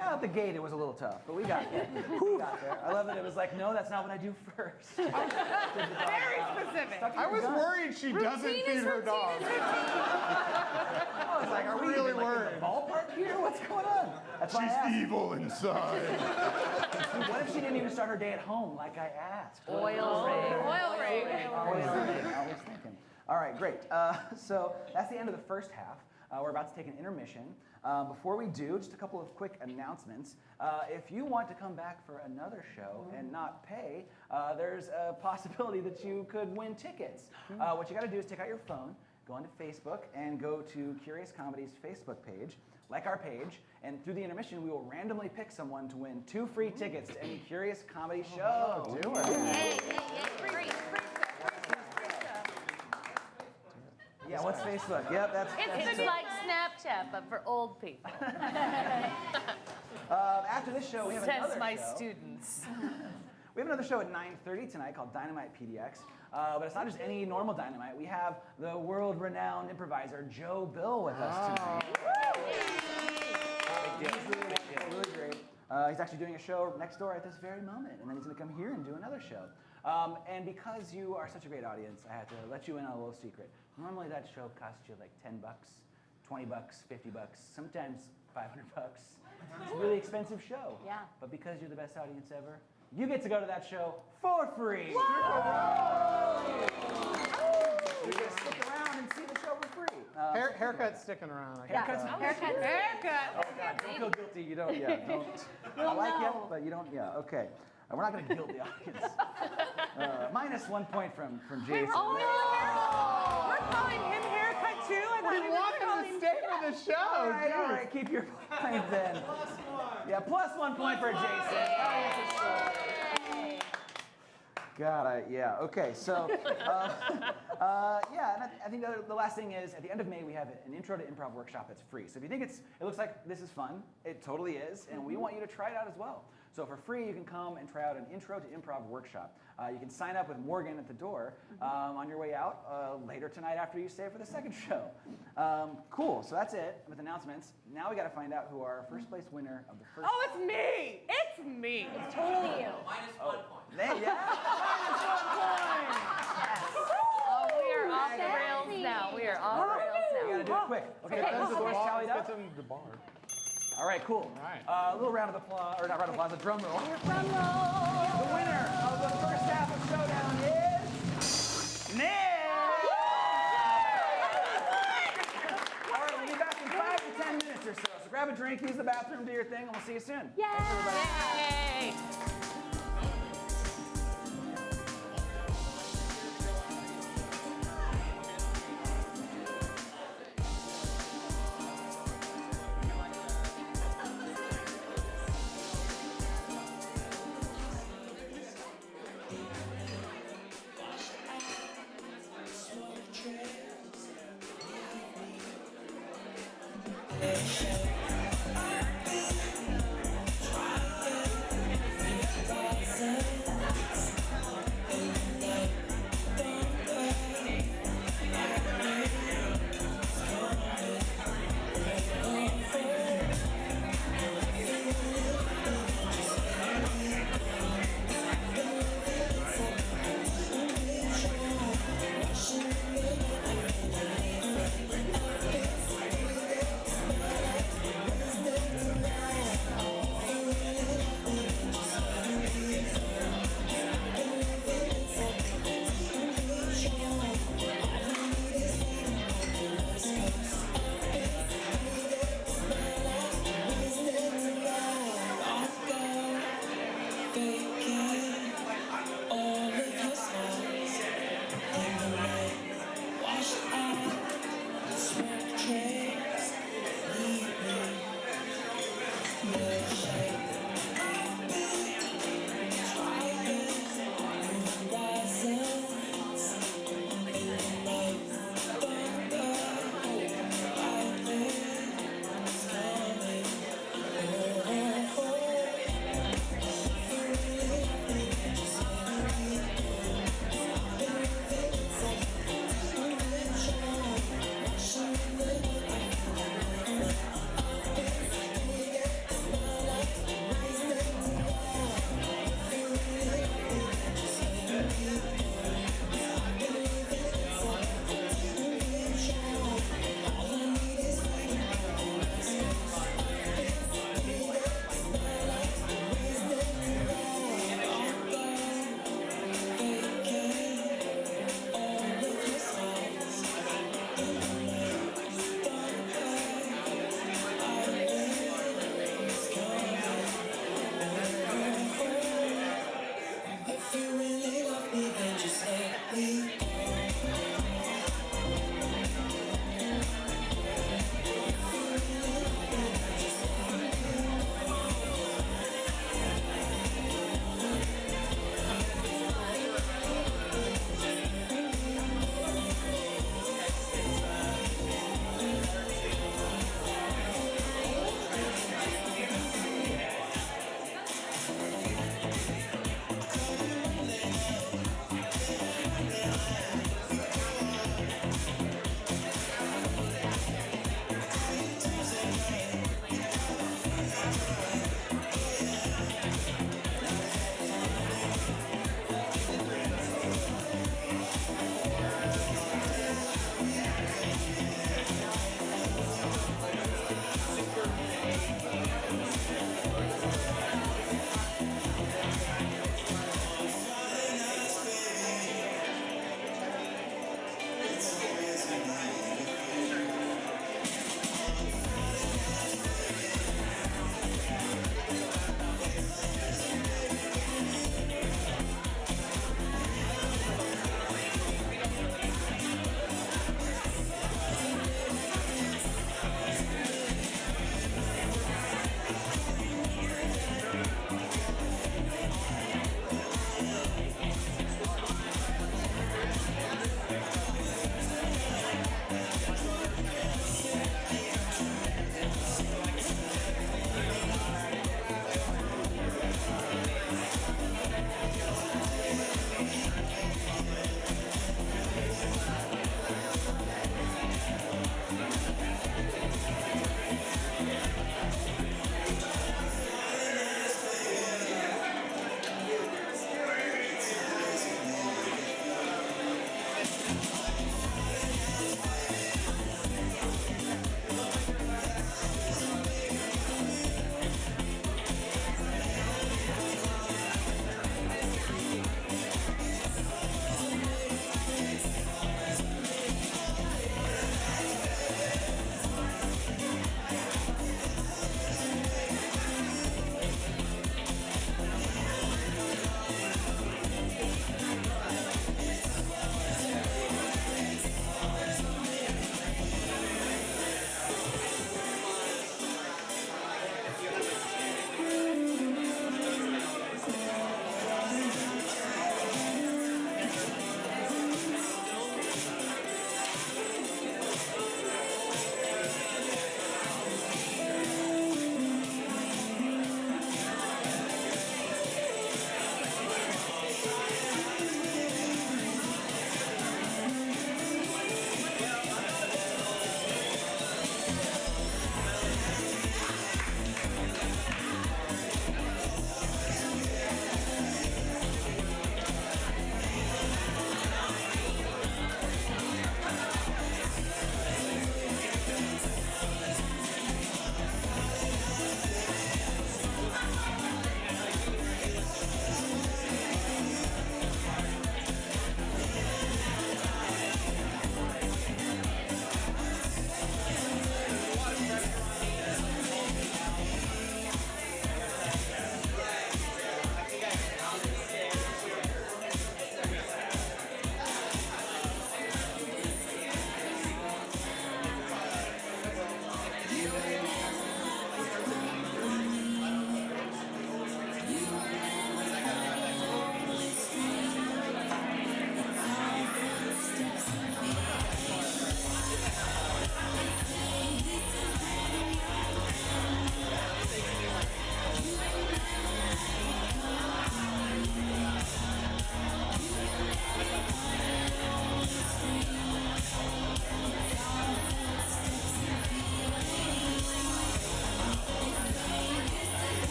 Out the gate, it was a little tough, but we got there. We got there. I love that it was like, no, that's not what I do first. Very specific. I was worried she doesn't feed her dog. I was like, are we Really even, like, in worried. the ballpark here? What's going on? That's why I asked. She's evil inside. What if she didn't even start her day at home like I asked? Oil rig. Oil rig. Always thinking. All right, great. So that's the end of the first half. We're about to take an intermission. Before we do, just a couple of quick announcements. If you want to come back for another show and not pay, there's a possibility that you could win tickets. What you got to do is take out your phone, go onto Facebook, and go to Curious Comedy's Facebook page, like our page, and through the intermission, we will randomly pick someone to win 2 free tickets to any Curious Comedy show. Do it. Hey, free. Yeah, what's Facebook? Yep, that's It's like Snapchat, but for old people. after this show, we have another Says my show. students. We have another show at 9:30 tonight called Dynamite PDX. But it's not just any normal Dynamite. We have the world-renowned improviser Joe Bill with us tonight. He's really great. He's actually doing a show next door at this very moment, and then he's going to come here and do another show. And because you are such a great audience, I had to let you in on a little secret. Normally that show costs you like $10, $20, $50, sometimes $500. It's a really expensive show. Yeah. But because you're the best audience ever, you get to go to that show for free. You get to stick around and see the show for free. Haircut's sticking around. Haircut's Haircut. Oh God, don't feel guilty. You don't. Yeah, don't. I like you, but you don't. Yeah. Okay. We're not going to guilt the audience. Minus 1 point from Jason. We're calling him haircut too. I thought We want him to stay for the show. All right, keep your point then. Yeah, plus 1 point for Jason. God, yeah. Okay, so, yeah, and I think the last thing is, at the end of May, we have an Intro to Improv workshop that's free. So if you think it looks like this is fun, it totally is, and we want you to try it out as well. So for free, you can come and try out an Intro to Improv workshop. You can sign up with Morgan at the door on your way out later tonight after you stay for the second show. Cool, so that's it with announcements. Now we got to find out who our first place winner of the first. Oh, it's me. It's me. It's totally you. Minus 1 point. Yeah. Oh, we are off the rails now. We are off the rails You got to do it quick. Okay, That's the doors tallied up. the bar. All right, cool. All right. A little round of applause, or not round of applause, a drum roll. Drum roll. The winner of the first half of Showdown is Nick. All right, we'll be back in 5 to 10 minutes or so. So grab a drink, use the bathroom, do your thing, and we'll see you soon. Yay. Thanks, everybody. Yay!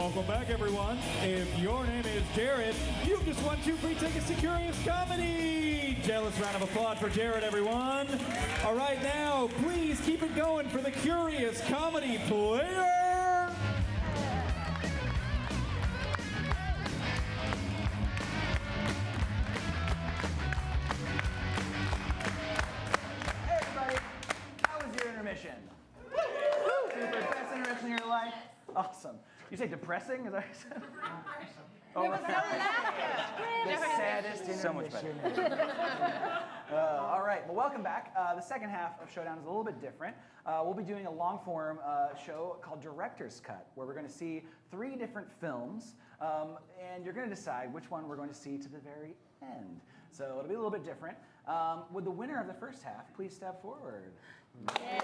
Welcome back, everyone. If your name is Jared, you've just won 2 free tickets to Curious Comedy. Jealous round of applause for Jared, everyone. All right, now, please keep it going for the Curious Comedy player. Hey, everybody. How was your intermission? Super. Best intermission of your life? Awesome. You say depressing? Is that what you said? Oh, There was no laughter. the saddest intermission. So much better. All right. Well, welcome back. The second half of Showdown is a little bit different. We'll be doing a long-form show called Director's Cut, where we're going to see 3 different films, and you're going to decide which one we're going to see to the very end. So it'll be a little bit different. Would the winner of the first half please step forward? Yay!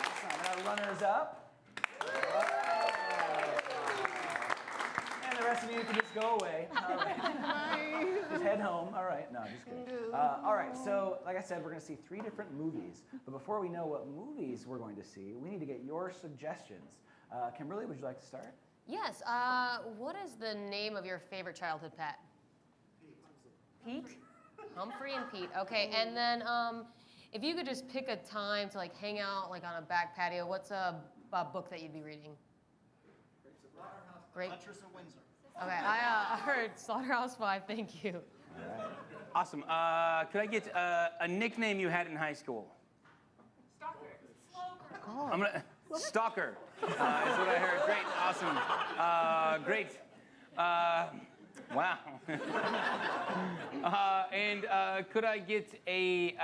Awesome. Our runners-up. And the rest of you can just go away. All right. Just head home. All right. No, just kidding. All right. So, like I said, we're going to see 3 different movies. But before we know what movies we're going to see, we need to get your suggestions. Cimberly, would you like to start? Yes. What is the name of your favorite childhood pet? Pete. Pete? Humphrey and Pete. Okay. And then, if you could just pick a time to like hang out like on a back patio, what's a book that you'd be reading? Great. Huntress of Windsor. Okay. I heard Slaughterhouse-Five. Thank you. Awesome. Could I get a nickname you had in high school? Oh. I'm gonna Stalker. Is what I heard. Great. Awesome. Great. Wow. And could I get a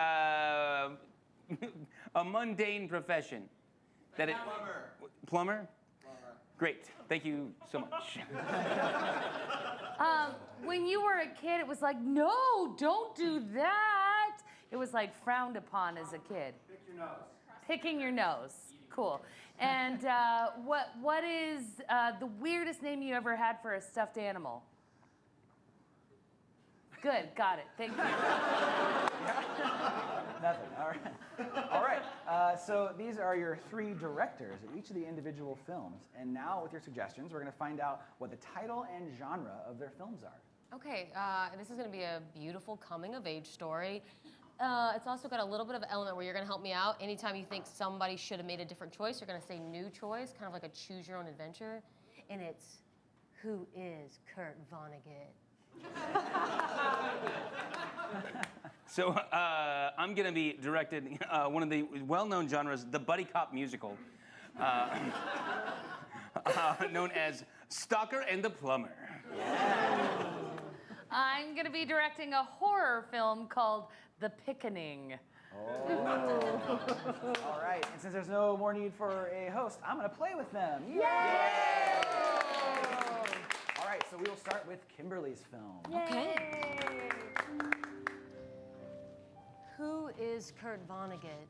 mundane profession? That it. Plumber. Great. Thank you so much. When you were a kid, it was like, no, don't do that. It was like frowned upon as a kid. Pick your nose. Picking your nose. Cool. And what is the weirdest name you ever had for a stuffed animal? Good, got it. Thank you. Nothing. All right. All right. So these are your 3 directors of each of the individual films. And now, with your suggestions, we're going to find out what the title and genre of their films are. Okay, this is going to be a beautiful coming-of-age story. It's also got a little bit of an element where you're going to help me out. Anytime you think somebody should have made a different choice, you're going to say new choice, kind of like a choose-your-own-adventure. And it's, who is Kurt Vonnegut? So I'm going to be directed one of the well-known genres, the buddy cop musical, known as Stalker and the Plumber. I'm going to be directing a horror film called The Pickening. Oh. All right. And since there's no more need for a host, I'm going to play with them. Yay! All right. So we will start with Cimberly's film. Okay. Who is Kurt Vonnegut?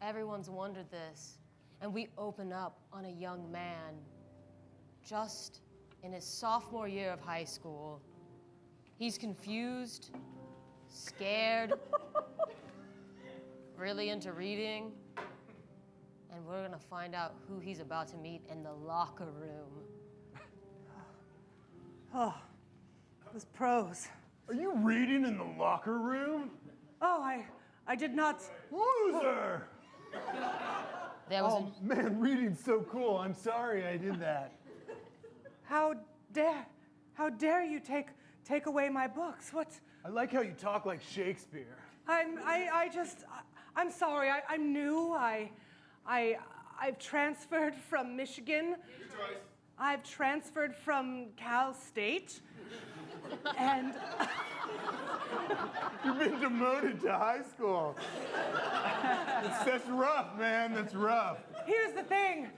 Everyone's wondered this. And we open up on a young man just in his sophomore year of high school. He's confused, scared, really into reading, and we're gonna find out who he's about to meet in the locker room. Oh, those pros. Are you reading in the locker room? Oh, I did not. Loser! There was Oh, man, reading's so cool. I'm sorry I did that. How dare you take away my books? What? I like how you talk like Shakespeare. I'm sorry. I'm new. I've transferred from Michigan. Your choice. I've transferred from Cal State. And You've been demoted to high school. That's rough, man. That's rough. here's the thing.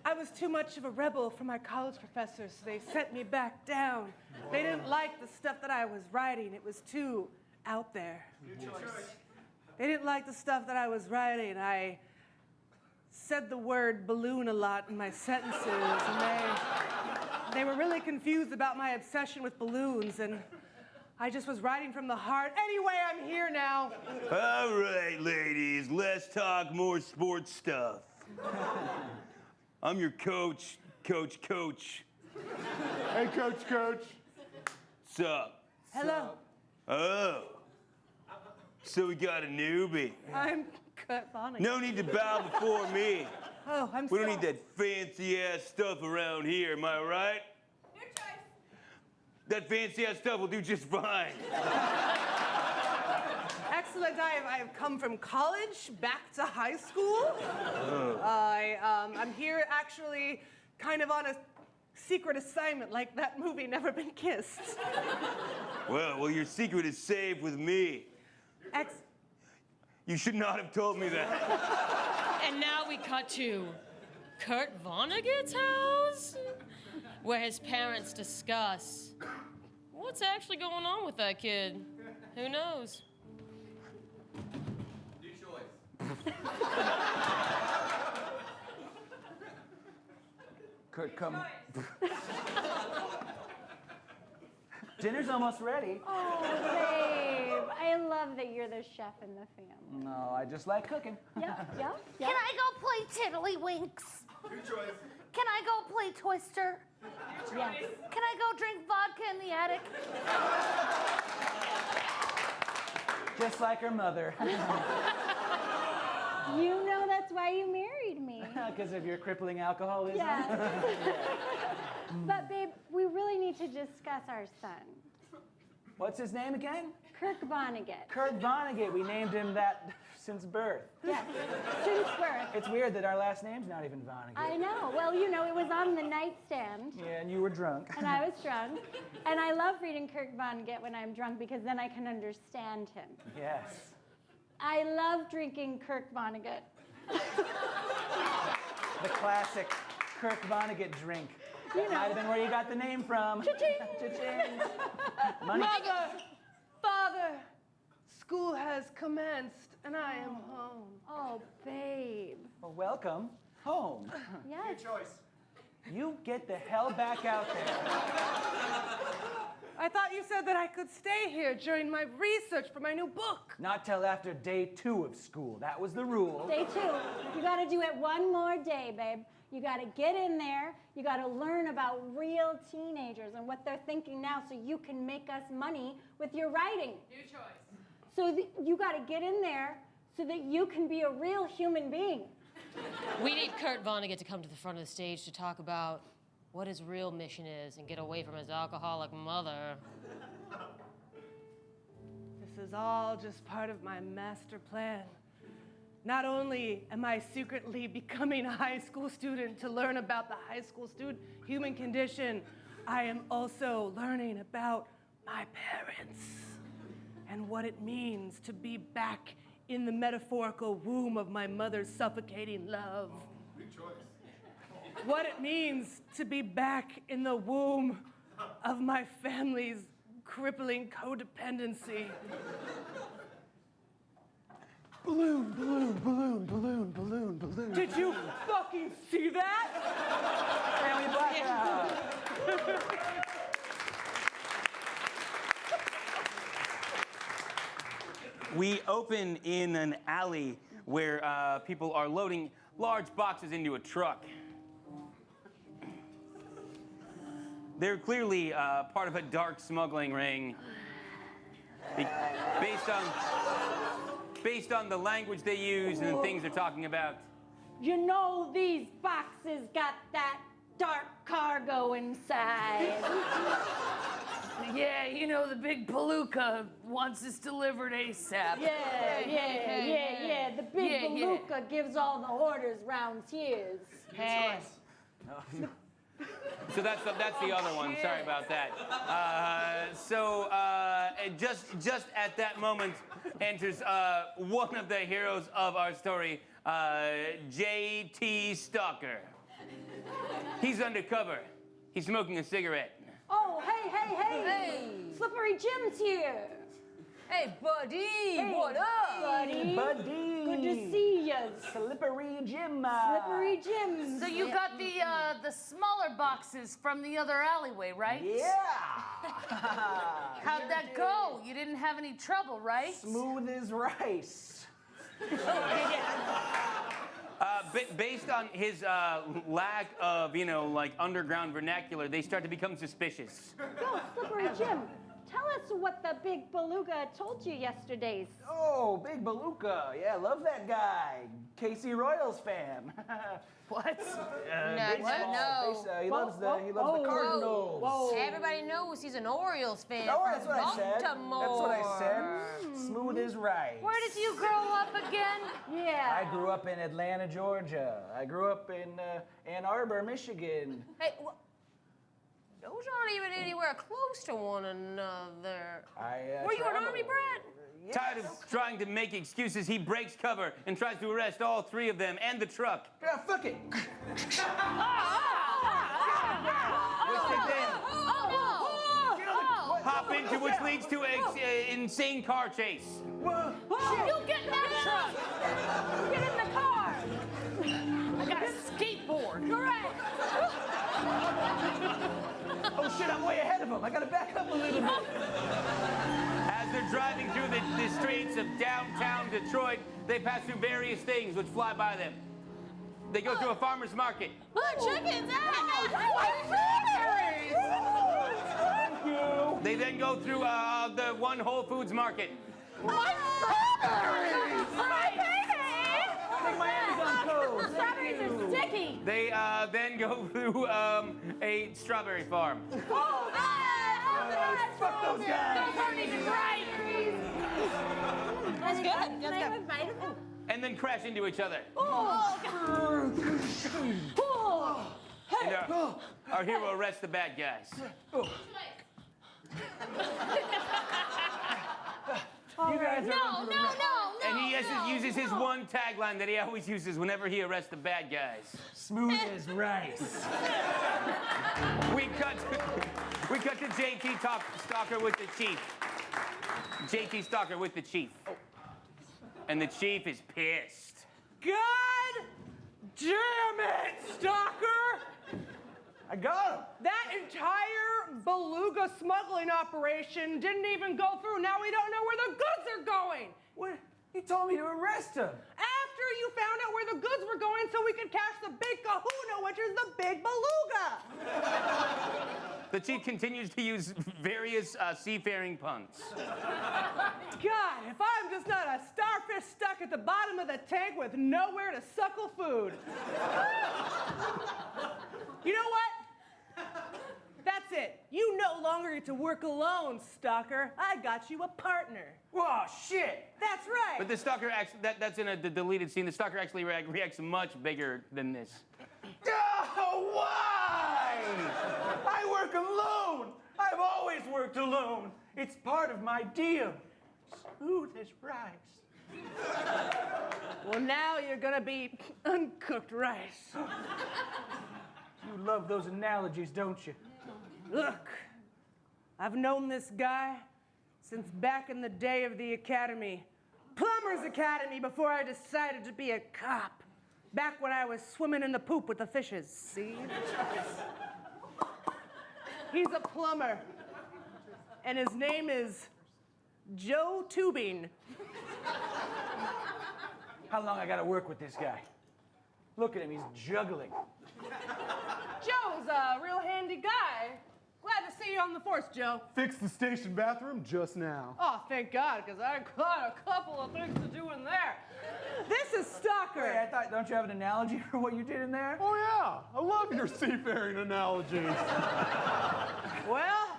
I was too much of a rebel for my college professors, so they sent me back down. They didn't like the stuff that I was writing. It was too out there. Your choice. They didn't like the stuff that I was writing. I said the word balloon a lot in my sentences, and they were really confused about my obsession with balloons, and I just was writing from the heart. Anyway, I'm here now. All right, ladies, let's talk more sports stuff. I'm your coach. Hey, Coach. What's up? Hello. Oh. So we got a newbie. I'm Kurt Vonnegut. No need to bow before me. Oh, I'm We don't sorry. need that fancy ass stuff around here, am I right? Your choice. That fancy ass stuff will do just fine. Excellent. I've come from college back to high school. I'm here actually kind of on a secret assignment like that movie Never Been Kissed. Well, your secret is safe with me. You should not have told me that. And now we cut to Kurt Vonnegut's house, where his parents discuss what's actually going on with that kid. Who knows? New choice. Kurt, come. Dinner's almost ready. Oh, babe, I love that you're the chef in the family. No, I just like cooking. Yep. Can I go play Tiddlywinks? New choice. Can I go play Twister? Yes. Can I go drink vodka in the attic? Just like her mother. You know that's why you married me. Because of your crippling alcoholism? Yes. But, babe, we really need to discuss our son, What's his name again? Kurt Vonnegut. Kurt Vonnegut. We named him that since birth. Yes, since birth. It's weird that our last name's not even Vonnegut. I know. Well, you know, it was on the nightstand. Yeah, and you were drunk. And I was drunk. And I love reading Kurt Vonnegut when I'm drunk because then I can understand him. Yes. I love drinking Kurt Vonnegut. The classic Kurt Vonnegut drink. You know. Might have been where you got the name from. Cha-ching. Cha-ching. Money. Mother, father, school has commenced and I am home. Oh, babe. Well, welcome home. Yes. Choice. You get the hell back out there. I thought you said that I could stay here during my research for my new book. Not till after day 2 of school. That was the rule. Day 2. You gotta do it one more day, babe. You gotta get in there. You gotta learn about real teenagers and what they're thinking now so you can make us money with your writing. New choice. So you gotta get in there so that you can be a real human being. We need Kurt Vonnegut to come to the front of the stage to talk about what his real mission is and get away from his alcoholic mother. This is all just part of my master plan. Not only am I secretly becoming a high school student to learn about the high school student human condition, I am also learning about my parents and what it means to be back in the metaphorical womb of my mother's suffocating love. New choice. What it means to be back in the womb of my family's crippling codependency. Balloon. Did you fucking see that? Family blackout. We open in an alley where people are loading large boxes into a truck. They're clearly part of a dark smuggling ring. Based on the language they use and the things they're talking about. You know these boxes got that dark cargo inside. Yeah, you know, the big palooka wants this delivered ASAP. Yeah. The big beluga gives all the orders round here. Hey. So that's the other one. Sorry about that. Just at that moment enters one of the heroes of our story, J.T. Stalker. He's undercover. He's smoking a cigarette. Oh, hey. Slippery Jim's here. Hey, buddy. What up? Buddy. Good to see ya. Slippery Jim. Slippery Jim. So you got the smaller boxes from the other alleyway, right? Yeah. How'd that go? You didn't have any trouble, right? Smooth as rice. Based on his lack of, like underground vernacular, they start to become suspicious. Yo, Slippery Jim, tell us what the big beluga told you yesterday. Oh, Big Beluga. Yeah, love that guy. Casey Royals fan. What? Baseball. No. He loves the Cardinals. Whoa. Everybody knows he's an Orioles fan. Oh, from that's what I said. Baltimore. That's what I said. Smooth as rice. Where did you grow up again? Yeah. I grew up in Atlanta, Georgia. I grew up in Ann Arbor, Michigan. Hey, those aren't even anywhere close to one another. Were you an army brat? Yes. Tired of trying to make excuses, he breaks cover and tries to arrest all three of them and the truck. Yeah, fuck it. Which they then hop into, which leads to an insane car chase. You get in that truck! Get in the car. I got a skateboard. Correct. Oh shit, I'm way ahead of him. I gotta back up a little bit. As they're driving through the streets of downtown Detroit, they pass through various things which fly by them. They go through a farmer's market. Chickens! Thank you. They then go through the one Whole Foods market. My Take my Amazon code. strawberries are sticky. They then go through a strawberry farm. Fuck those guys. Those aren't even right. That's good. Can I have a bite of them? And then crash into each other. And our hero arrests the bad guys. You guys are under arrest. And he uses his one tagline that he always uses whenever he arrests the bad guys. Smooth as rice. We cut to JT Stalker with the chief. JT Stalker with the chief. And the chief is pissed. God damn it, Stalker! I got him. That entire beluga smuggling operation didn't even go through. Now we don't know where the goods are going. What? He told me to arrest him. After you found out where the goods were going so we could catch the big kahuna, which is the big beluga. The chief continues to use various seafaring puns. God, if I'm just not a starfish stuck at the bottom of the tank with nowhere to suckle food. You know what? That's it. You no longer get to work alone, Stalker. I got you a partner. Whoa, shit. That's right. But the stalker actually, that's in the deleted scene. The stalker actually reacts much bigger than this. Oh, why? I work alone. I've always worked alone. It's part of my deal. Smooth as rice. Well, now you're gonna be uncooked rice. You love those analogies, don't you? Look, I've known this guy since back in the day of the academy. Plumber's Academy, before I decided to be a cop. Back when I was swimming in the poop with the fishes, see? He's a plumber, and his name is Joe Tubing. How long I gotta work with this guy? Look at him, he's juggling. Joe's a real handy guy. Glad to see you on the force, Joe. Fixed the station bathroom just now. Oh, thank God, because I got a couple of things to do in there. This is Stalker. Hey, I thought, don't you have an analogy for what you did in there? Oh yeah, I love your seafaring analogies. Well,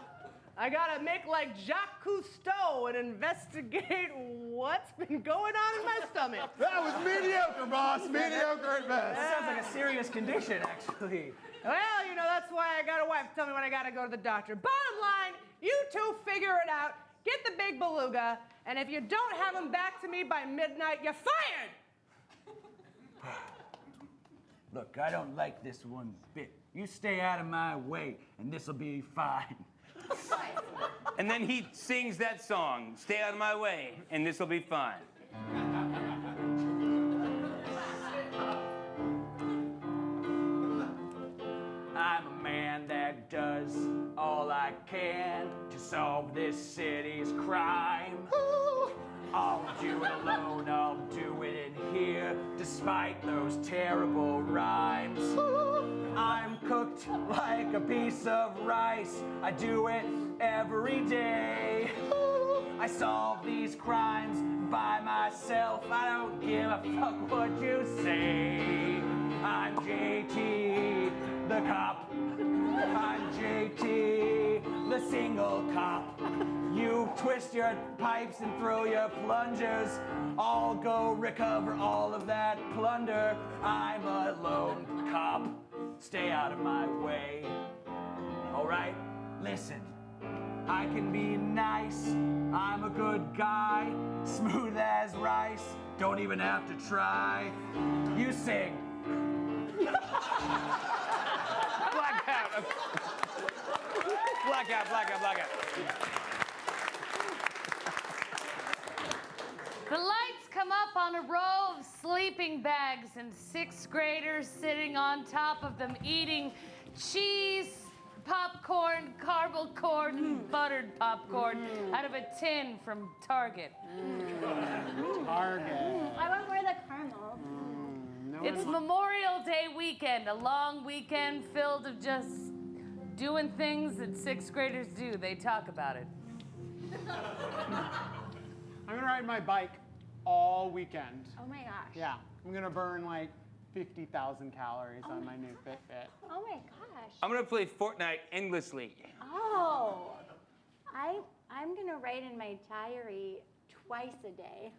I gotta make like Jacques Cousteau and investigate what's been going on in my stomach. That was mediocre, boss. Mediocre at best. That sounds like a serious condition, actually. Well, you know, that's why I got a wife to tell me when I gotta go to the doctor. Bottom line, you two figure it out. Get the big beluga, and if you don't have him back to me by midnight, you're fired! Look, I don't like this one bit. You stay out of my way, and this'll be fine. And then he sings that song, "Stay Out of My Way," and this'll be fine. I'm a man that does all I can to solve this city's crime. I'll do it alone, I'll do it in here, despite those terrible rhymes. I'm cooked like a piece of rice, I do it every day. I solve these crimes by myself, I don't give a fuck what you say. I'm JT, the cop. I'm JT, the single cop. You twist your pipes and throw your plungers. I'll go recover all of that plunder. I'm a lone cop. Stay out of my way. All right, listen. I can be nice. I'm a good guy. Smooth as rice. Don't even have to try. You sing. Blackout. Blackout. The lights come up on a row of sleeping bags and 6th graders sitting on top of them eating cheese, popcorn, caramel corn, and buttered popcorn out of a tin from Target. Target. I want more of the caramel. It's Memorial Day weekend, a long weekend filled of just doing things that 6th graders do. They talk about it. I'm gonna ride my bike all weekend. Oh my gosh. Yeah, I'm gonna burn like 50,000 calories on my new Fitbit. Oh my gosh. I'm gonna play Fortnite endlessly. Oh. I'm gonna write in my diary twice a day.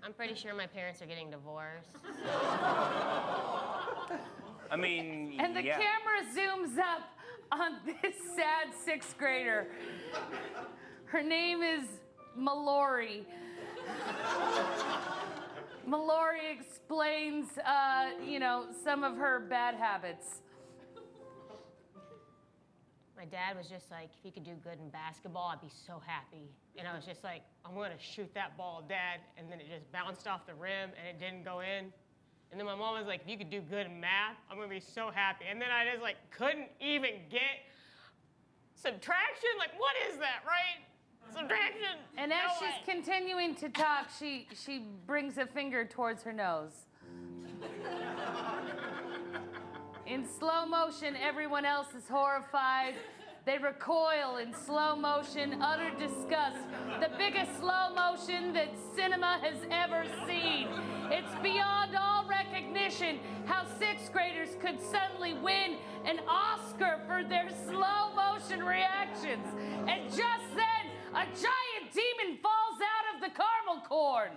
I'm pretty sure my parents are getting divorced. I mean, And the yeah. camera zooms up on this sad 6th grader. Her name is Mallory. Mallory explains, some of her bad habits. My dad was just like, if you could do good in basketball, I'd be so happy. And I was just like, I'm gonna shoot that ball, Dad. And then it just bounced off the rim and it didn't go in. And then my mom was like, if you could do good in math, I'm gonna be so happy. And then I just like couldn't even get subtraction. Like, what is that, right? Subtraction. And as she's continuing to talk, she brings a finger towards her nose. In slow motion, everyone else is horrified. They recoil in slow motion, utter disgust. The biggest slow motion that cinema has ever seen. It's beyond all recognition how 6th graders could suddenly win an Oscar for their slow motion reactions. And just then, a giant demon falls out of the caramel corn.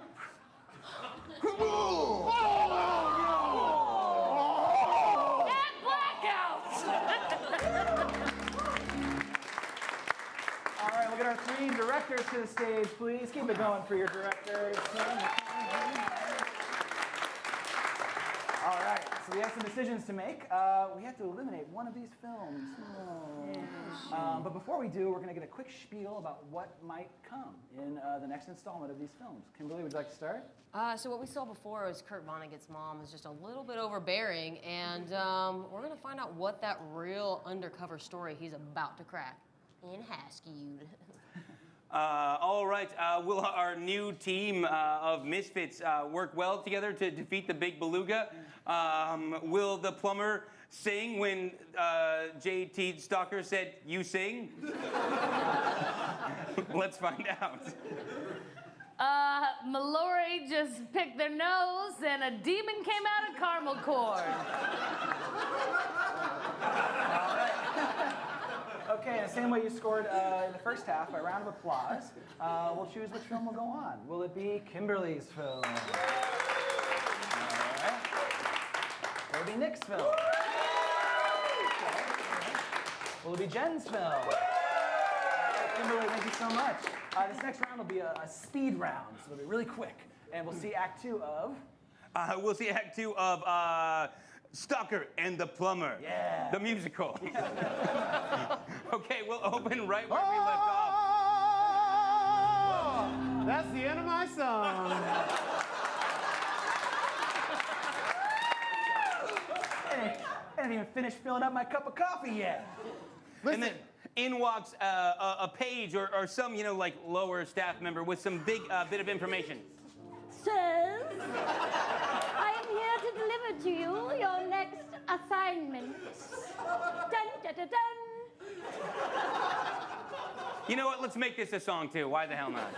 And blackout! All right, we'll get our 3 directors to the stage, please. Keep it going for your directors. All right, so we have some decisions to make. We have to eliminate one of these films. But before we do, we're going to get a quick spiel about what might come in the next installment of these films. Kimberly, would you like to start? So what we saw before was Kurt Vonnegut's mom is just a little bit overbearing, and we're gonna find out what that real undercover story he's about to crack in Haskewed. All right, will our new team of misfits work well together to defeat the big beluga? Will the plumber sing when JT Stalker said, "You sing"? Let's find out. Mallory just picked their nose and a demon came out of caramel corn. All right. Okay, the same way you scored in the first half, by a round of applause, we'll choose which film will go on. Will it be Kimberly's film? All right. Will it be Nick's film? Will it be Jenn's film? All right, Kimberly, thank you so much. This next round will be a speed round, so it'll be really quick. And we'll see Act 2 of... We'll see Act 2 of Stalker and the Plumber. Yeah. The musical. Okay, we'll open right where we left off. That's the end of my song. I didn't even finish filling up my cup of coffee yet. And then in walks a page or some, like lower staff member with some big bit of information. Sirs, I am here to deliver to you your next assignment. Dun, dun, dun, dun. You know what? Let's make this a song too. Why the hell not?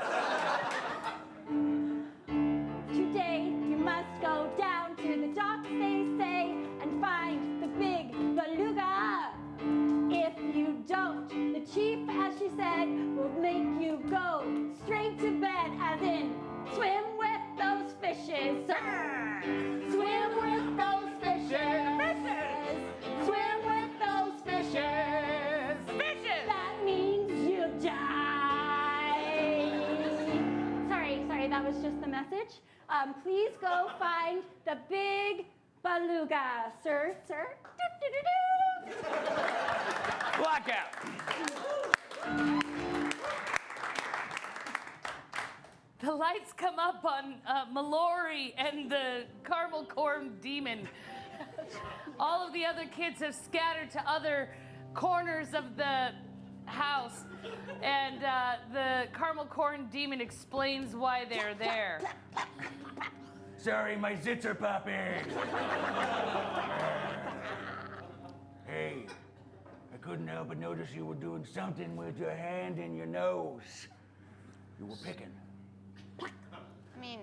Today you must go down to the docks, they say, and find the big beluga. If you don't, the chief, as she said, will make you go straight to bed, as in swim with those fishes. Swim with those fishes. Swim with those fishes. Fishes! That means you die. Sorry, that was just the message. Please go find the big beluga, sir. Do-do-do-do. Blackout. The lights come up on Mallory and the caramel corn demon. All of the other kids have scattered to other corners of the house, and the caramel corn demon explains why they're there. Sorry, my zits are popping. Hey, I couldn't help but notice you were doing something with your hand and your nose. You were picking. I mean,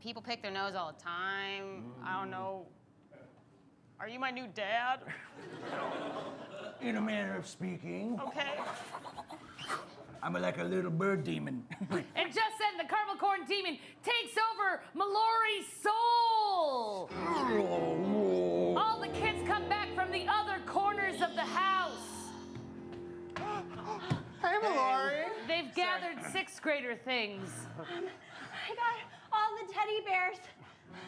people pick their nose all the time. I don't know. Are you my new dad? In a manner of speaking. Okay. I'm like a little bird demon. And just then, the caramel corn demon takes over Mallory's soul. All the kids come back from the other corners of the house. Hey, Mallory. They've gathered sixth grader things. I got all the teddy bears.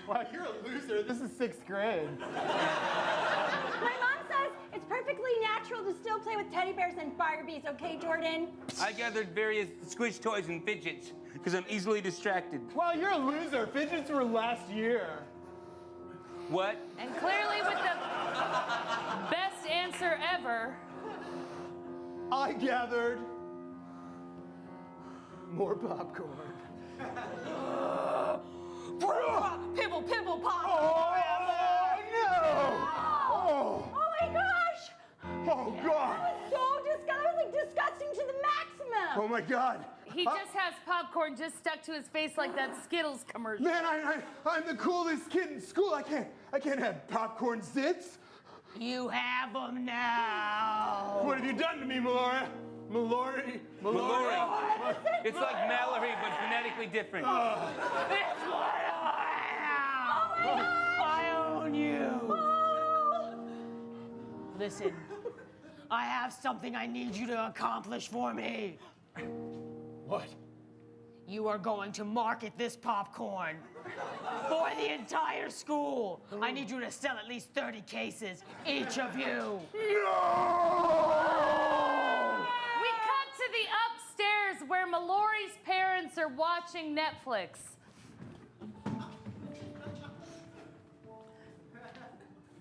Wow, you're a loser. This is 6th grade. My mom says it's perfectly natural to still play with teddy bears and Barbies, okay, Jordan? I gathered various squish toys and fidgets because I'm easily distracted. Wow, you're a loser. Fidgets were last year. What? And clearly, with the best answer ever, I gathered more popcorn. Pimple, pimple, pop. Oh, no! Oh, Oh my gosh! oh God! So disgusting. That was like disgusting to the maximum. Oh my God! he just has popcorn just stuck to his face like that Skittles commercial. Man, I'm the coolest kid in school. I can't have popcorn zits. You have them now. What have you done to me, Mallory? Mallory. It's like Mallory, but phonetically different. It's what I am. I own you. Listen, I have something I need you to accomplish for me. What? You are going to market this popcorn for the entire school. I need you to sell at least 30 cases, each of you. We cut to the upstairs where Mallory's parents are watching Netflix.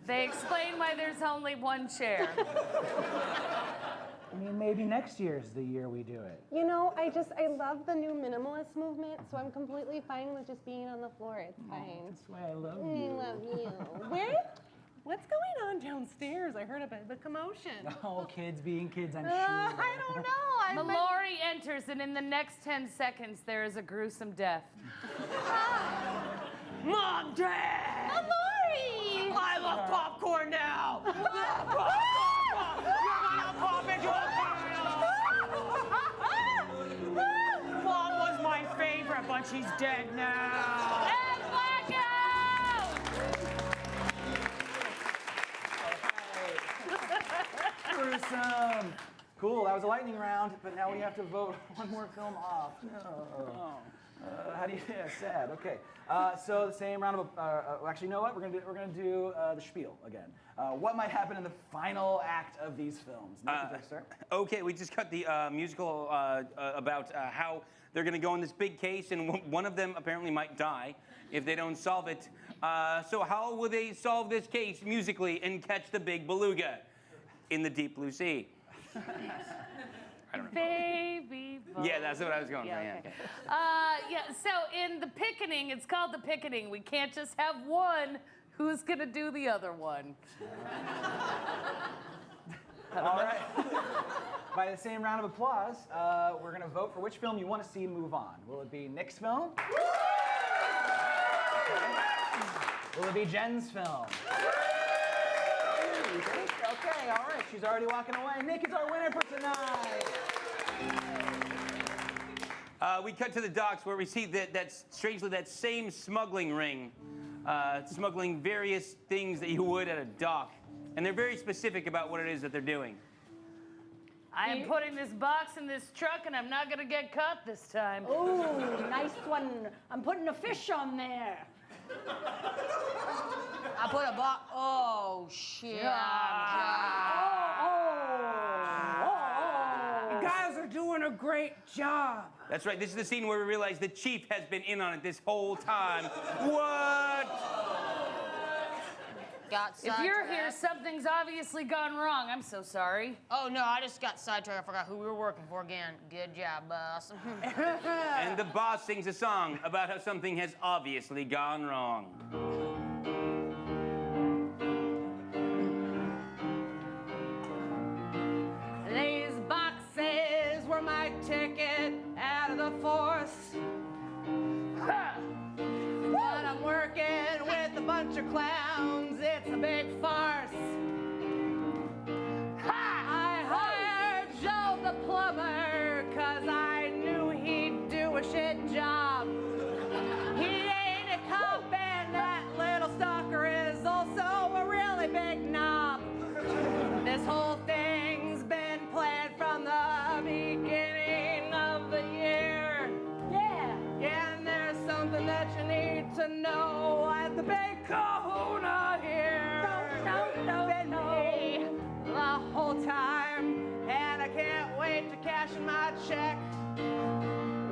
They explain why there's only one chair. I mean, maybe next year's the year we do it. You know, I love the new minimalist movement, so I'm completely fine with just being on the floor. It's fine. That's why I love I you. love you. What's going on downstairs? I heard about the commotion. Oh, kids being kids, I'm sure. I don't know. Mallory enters, and in the next 10 seconds, there is a gruesome death. Mom, Dad! Mallory! I love popcorn now. You're gonna pop into a pile. Mom was my favorite, but she's dead now. And blackout! Gruesome. Cool, that was a lightning round, but now we have to vote one more film off. No. How do you? Yeah, sad. Okay. So the same round of. Actually, you know what? We're gonna do the spiel again. What might happen in the final act of these films? Nick, would you like to start? Okay, we just cut the musical about how they're going to go in this big case, and one of them apparently might die if they don't solve it. So how will they solve this case musically and catch the big beluga in the deep blue sea? I don't know. Baby boat. Yeah, that's what I was going for. Yeah. Okay. Yeah, so in the picketing, it's called the picketing. We can't just have one. Who's gonna do the other one? All right. By the same round of applause, we're going to vote for which film you want to see move on. Will it be Nick's film? Okay. Will it be Jenn's film? Okay, all right. She's already walking away. Nick is our winner for tonight. We cut to the docks where we see strangely that same smuggling ring, smuggling various things that you would at a dock. And they're very specific about what it is that they're doing. I am putting this box in this truck, and I'm not gonna get caught this time. Ooh, nice one. I'm putting a fish on there. I put a box. Oh, shit. You guys are doing a great job. That's right. This is the scene where we realize the chief has been in on it this whole time. What? Got If you're sidetracked. here, something's obviously gone wrong. I'm so sorry. Oh, no, I just got sidetracked. I forgot who we were working for again. Good job, boss. And the boss sings a song about how something has obviously gone wrong. These boxes were my ticket out of the force. But I'm working with a bunch of clowns. It's a big farce. I hired Joe the plumber 'cause I knew he'd do a shit job. He ain't a cop and that little stalker is also a really big knob. This whole thing's been planned from the beginning of the year. Yeah. And there's something that you need to know at the big kahuna here. Been me the whole time, and I can't wait to cash in my check.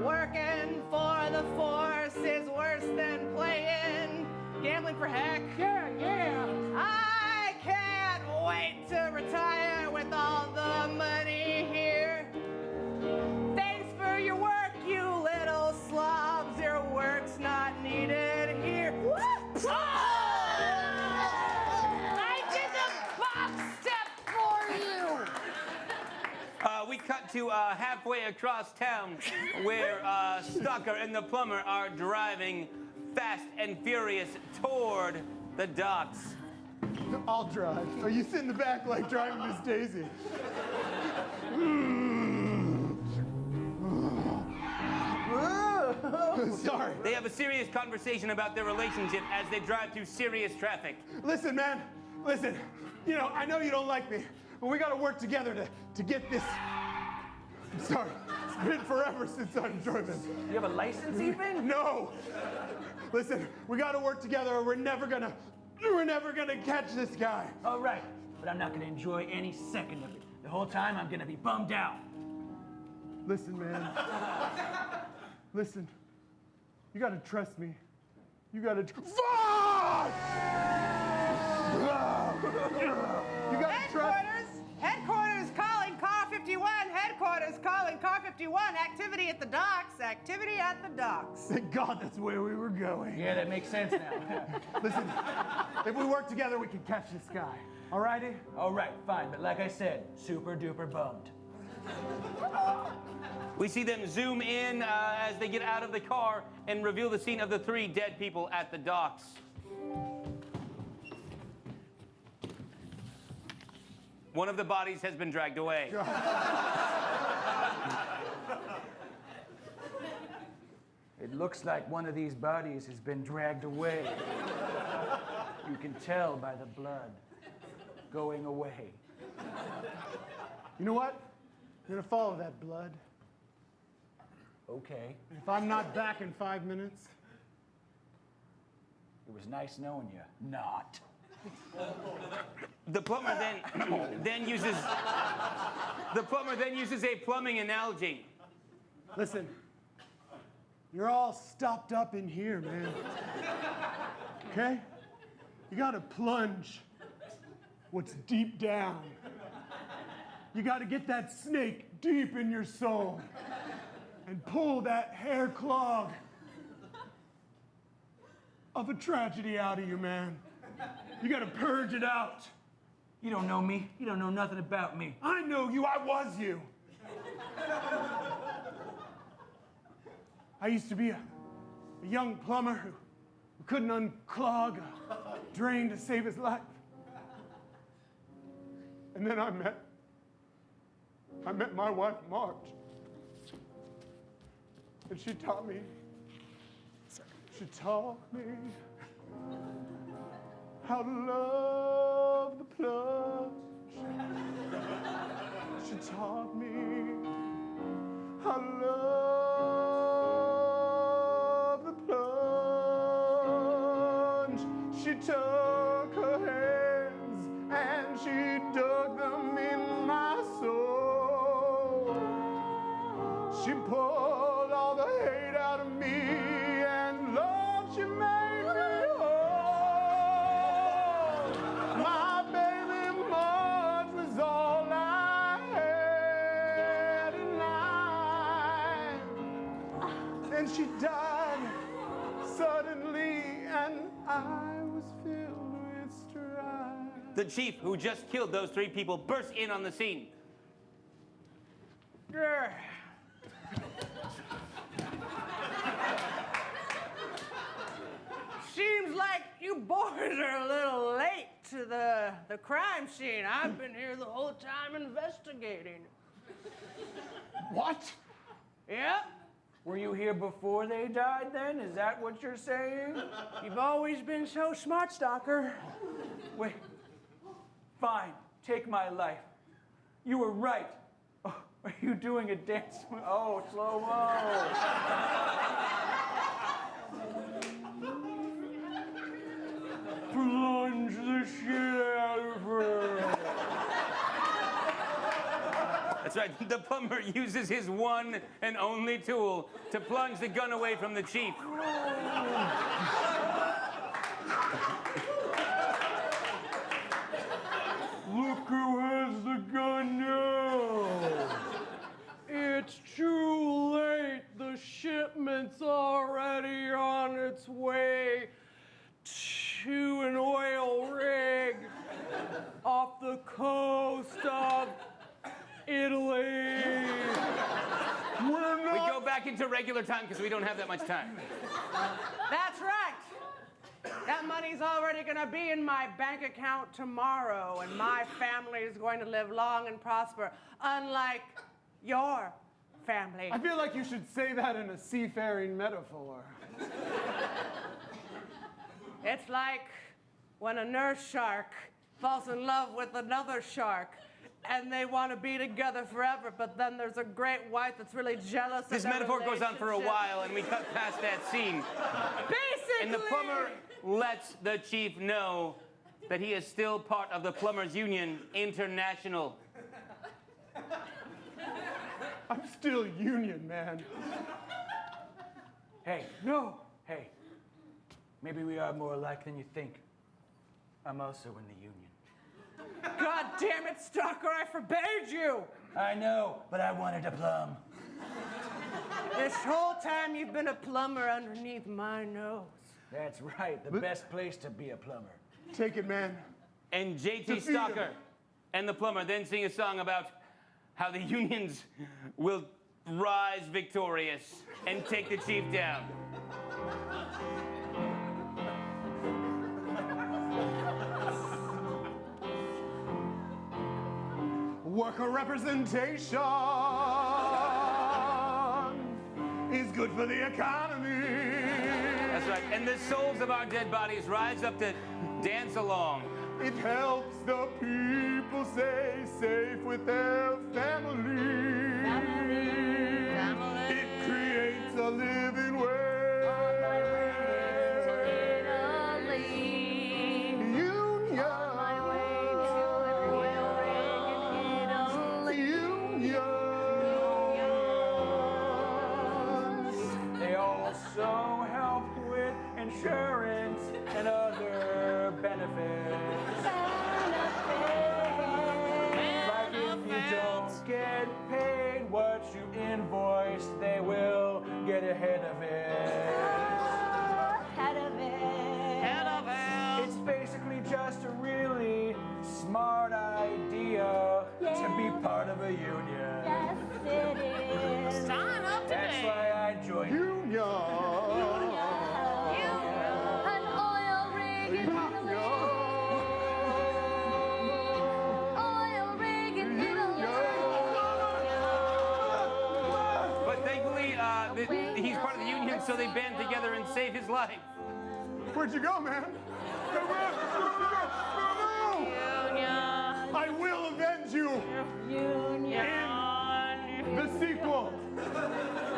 Working for the force is worse than playing gambling for heck. Yeah, yeah. I can't wait to retire with all the money here. Thanks for your work, you little slobs. Your work's not needed here. I did the box step for you. We cut to halfway across town where Stalker and the plumber are driving fast and furious toward the docks. I'll drive. Oh, you sit in the back like driving Miss Daisy. Sorry. They have a serious conversation about their relationship as they drive through serious traffic. Listen, man. Listen. You know, I know you don't like me, but we gotta work together to get this. I'm sorry. It's been forever since I've driven. You have a license even? No. Listen, we gotta work together or we're never gonna catch this guy. All right, but I'm not gonna enjoy any second of it. The whole time I'm gonna be bummed out. Listen, man. Listen. You gotta trust me. You gotta. Fuck! You gotta trust. Headquarters calling car 51. Headquarters calling car 51. Activity at the docks. Activity at the docks. Thank God that's where we were going. Yeah, that makes sense now. Listen, if we work together, we can catch this guy. All righty? All right, fine, but like I said, super duper bummed. We see them zoom in as they get out of the car and reveal the scene of the 3 dead people at the docks. One of the bodies has been dragged away. It looks like one of these bodies has been dragged away. You can tell by the blood going away. You know what? I'm gonna follow that blood. Okay. If I'm not back in 5 minutes. It was nice knowing you. Not. The plumber then uses a plumbing analogy. Listen, you're all stopped up in here, man. Okay? You gotta plunge what's deep down You got to get that snake deep in your soul and pull that hair clog of a tragedy out of you, man. You got to purge it out. You don't know me. You don't know nothing about me. I know you. I was you. I used to be a young plumber who couldn't unclog a drain to save his life. And then I met my wife, Marge. And she taught me how to love the plunge. She taught me how to love the plunge. She took her hands and she dug them in my soul. She pulled all the hate out of me, and Lord, she made me whole. My baby Marge was all I had in life. And she died suddenly, and I was filled with strife. The chief, who just killed those 3 people, bursts in on the scene. Seems like you boys are a little late to the crime scene. I've been here the whole time investigating. What? Yep. Were you here before they died then? Is that what you're saying? You've always been so smart, Stalker. Wait. Fine. Take my life. You were right. Oh, are you doing a dance? Oh, slow-mo. Plunge the shit out of her. That's right. The plumber uses his one and only tool to plunge the gun away from the chief. Look who has the gun now. It's too late. The shipment's already on its way to an oil rig off the coast of Italy. We go back into regular time because we don't have that much time. That's right. That money's already gonna be in my bank account tomorrow, and my family is going to live long and prosper, unlike your family. I feel like you should say that in a seafaring metaphor. It's like when a nurse shark falls in love with another shark, and they want to be together forever, but then there's a great white that's really jealous of This their metaphor goes on for a relationship. while, and we cut past that scene. Basically! And the plumber lets the chief know that he is still part of the Plumbers Union International. I'm still union, man. Hey. No. Hey. Maybe we are more alike than you think. I'm also in the union. God damn it, Stalker, I forbade you! I know, but I wanted to plumb. This whole time you've been a plumber underneath my nose. That's right, the best place to be a plumber. Take it, man. And JT Defeat Stalker him. and the plumber then sing a song about how the unions will rise victorious and take the chief down. Worker representation is good for the economy. That's right. And the souls of our dead bodies rise up to dance along. It helps the people stay safe with their family. It creates a living wage. Also help with insurance and other benefits. Like if you don't get ahead of it. Head of it. Head of it. It's basically just a really smart idea to be part of a union. Yes, it is. Sign up today. That's why I joined Union. An oil rig in Italy. Oil rig in Italy. But thankfully, he's part of the union, so they band together and save his life. Where'd you go, man? Where'd you go? Union. I will avenge you Union. in the sequel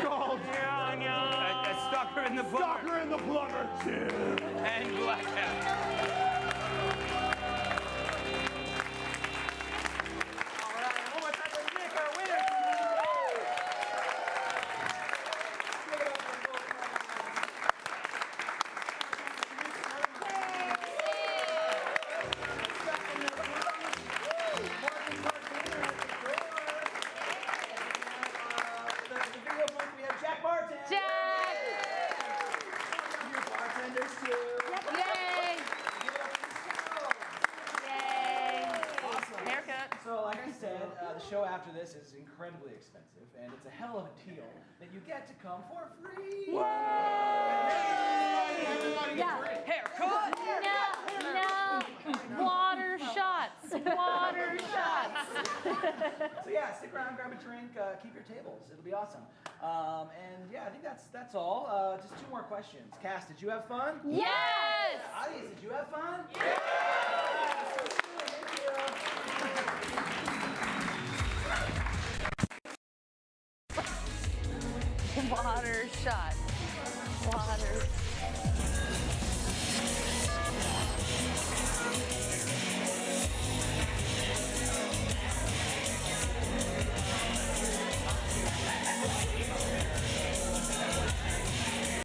called A stalker in the plumber. Stalker and the Plumber 2. And Blackout. All right, one more time for Nick, our winner. The video points, we have Jack Martin. Jack! Your bartenders too. Yay! Awesome. Haircut. So, like I said, the show after this is incredibly expensive, and it's a hell of a deal that you get to come for free. Everybody gets free. Haircut. No. Water shots. Water shots. So yeah, stick around, grab a drink, keep your tables. It'll be awesome. And yeah, I think that's all. Just two more questions. Cass, did you have fun? Yes! Audience, did you have fun? Yeah!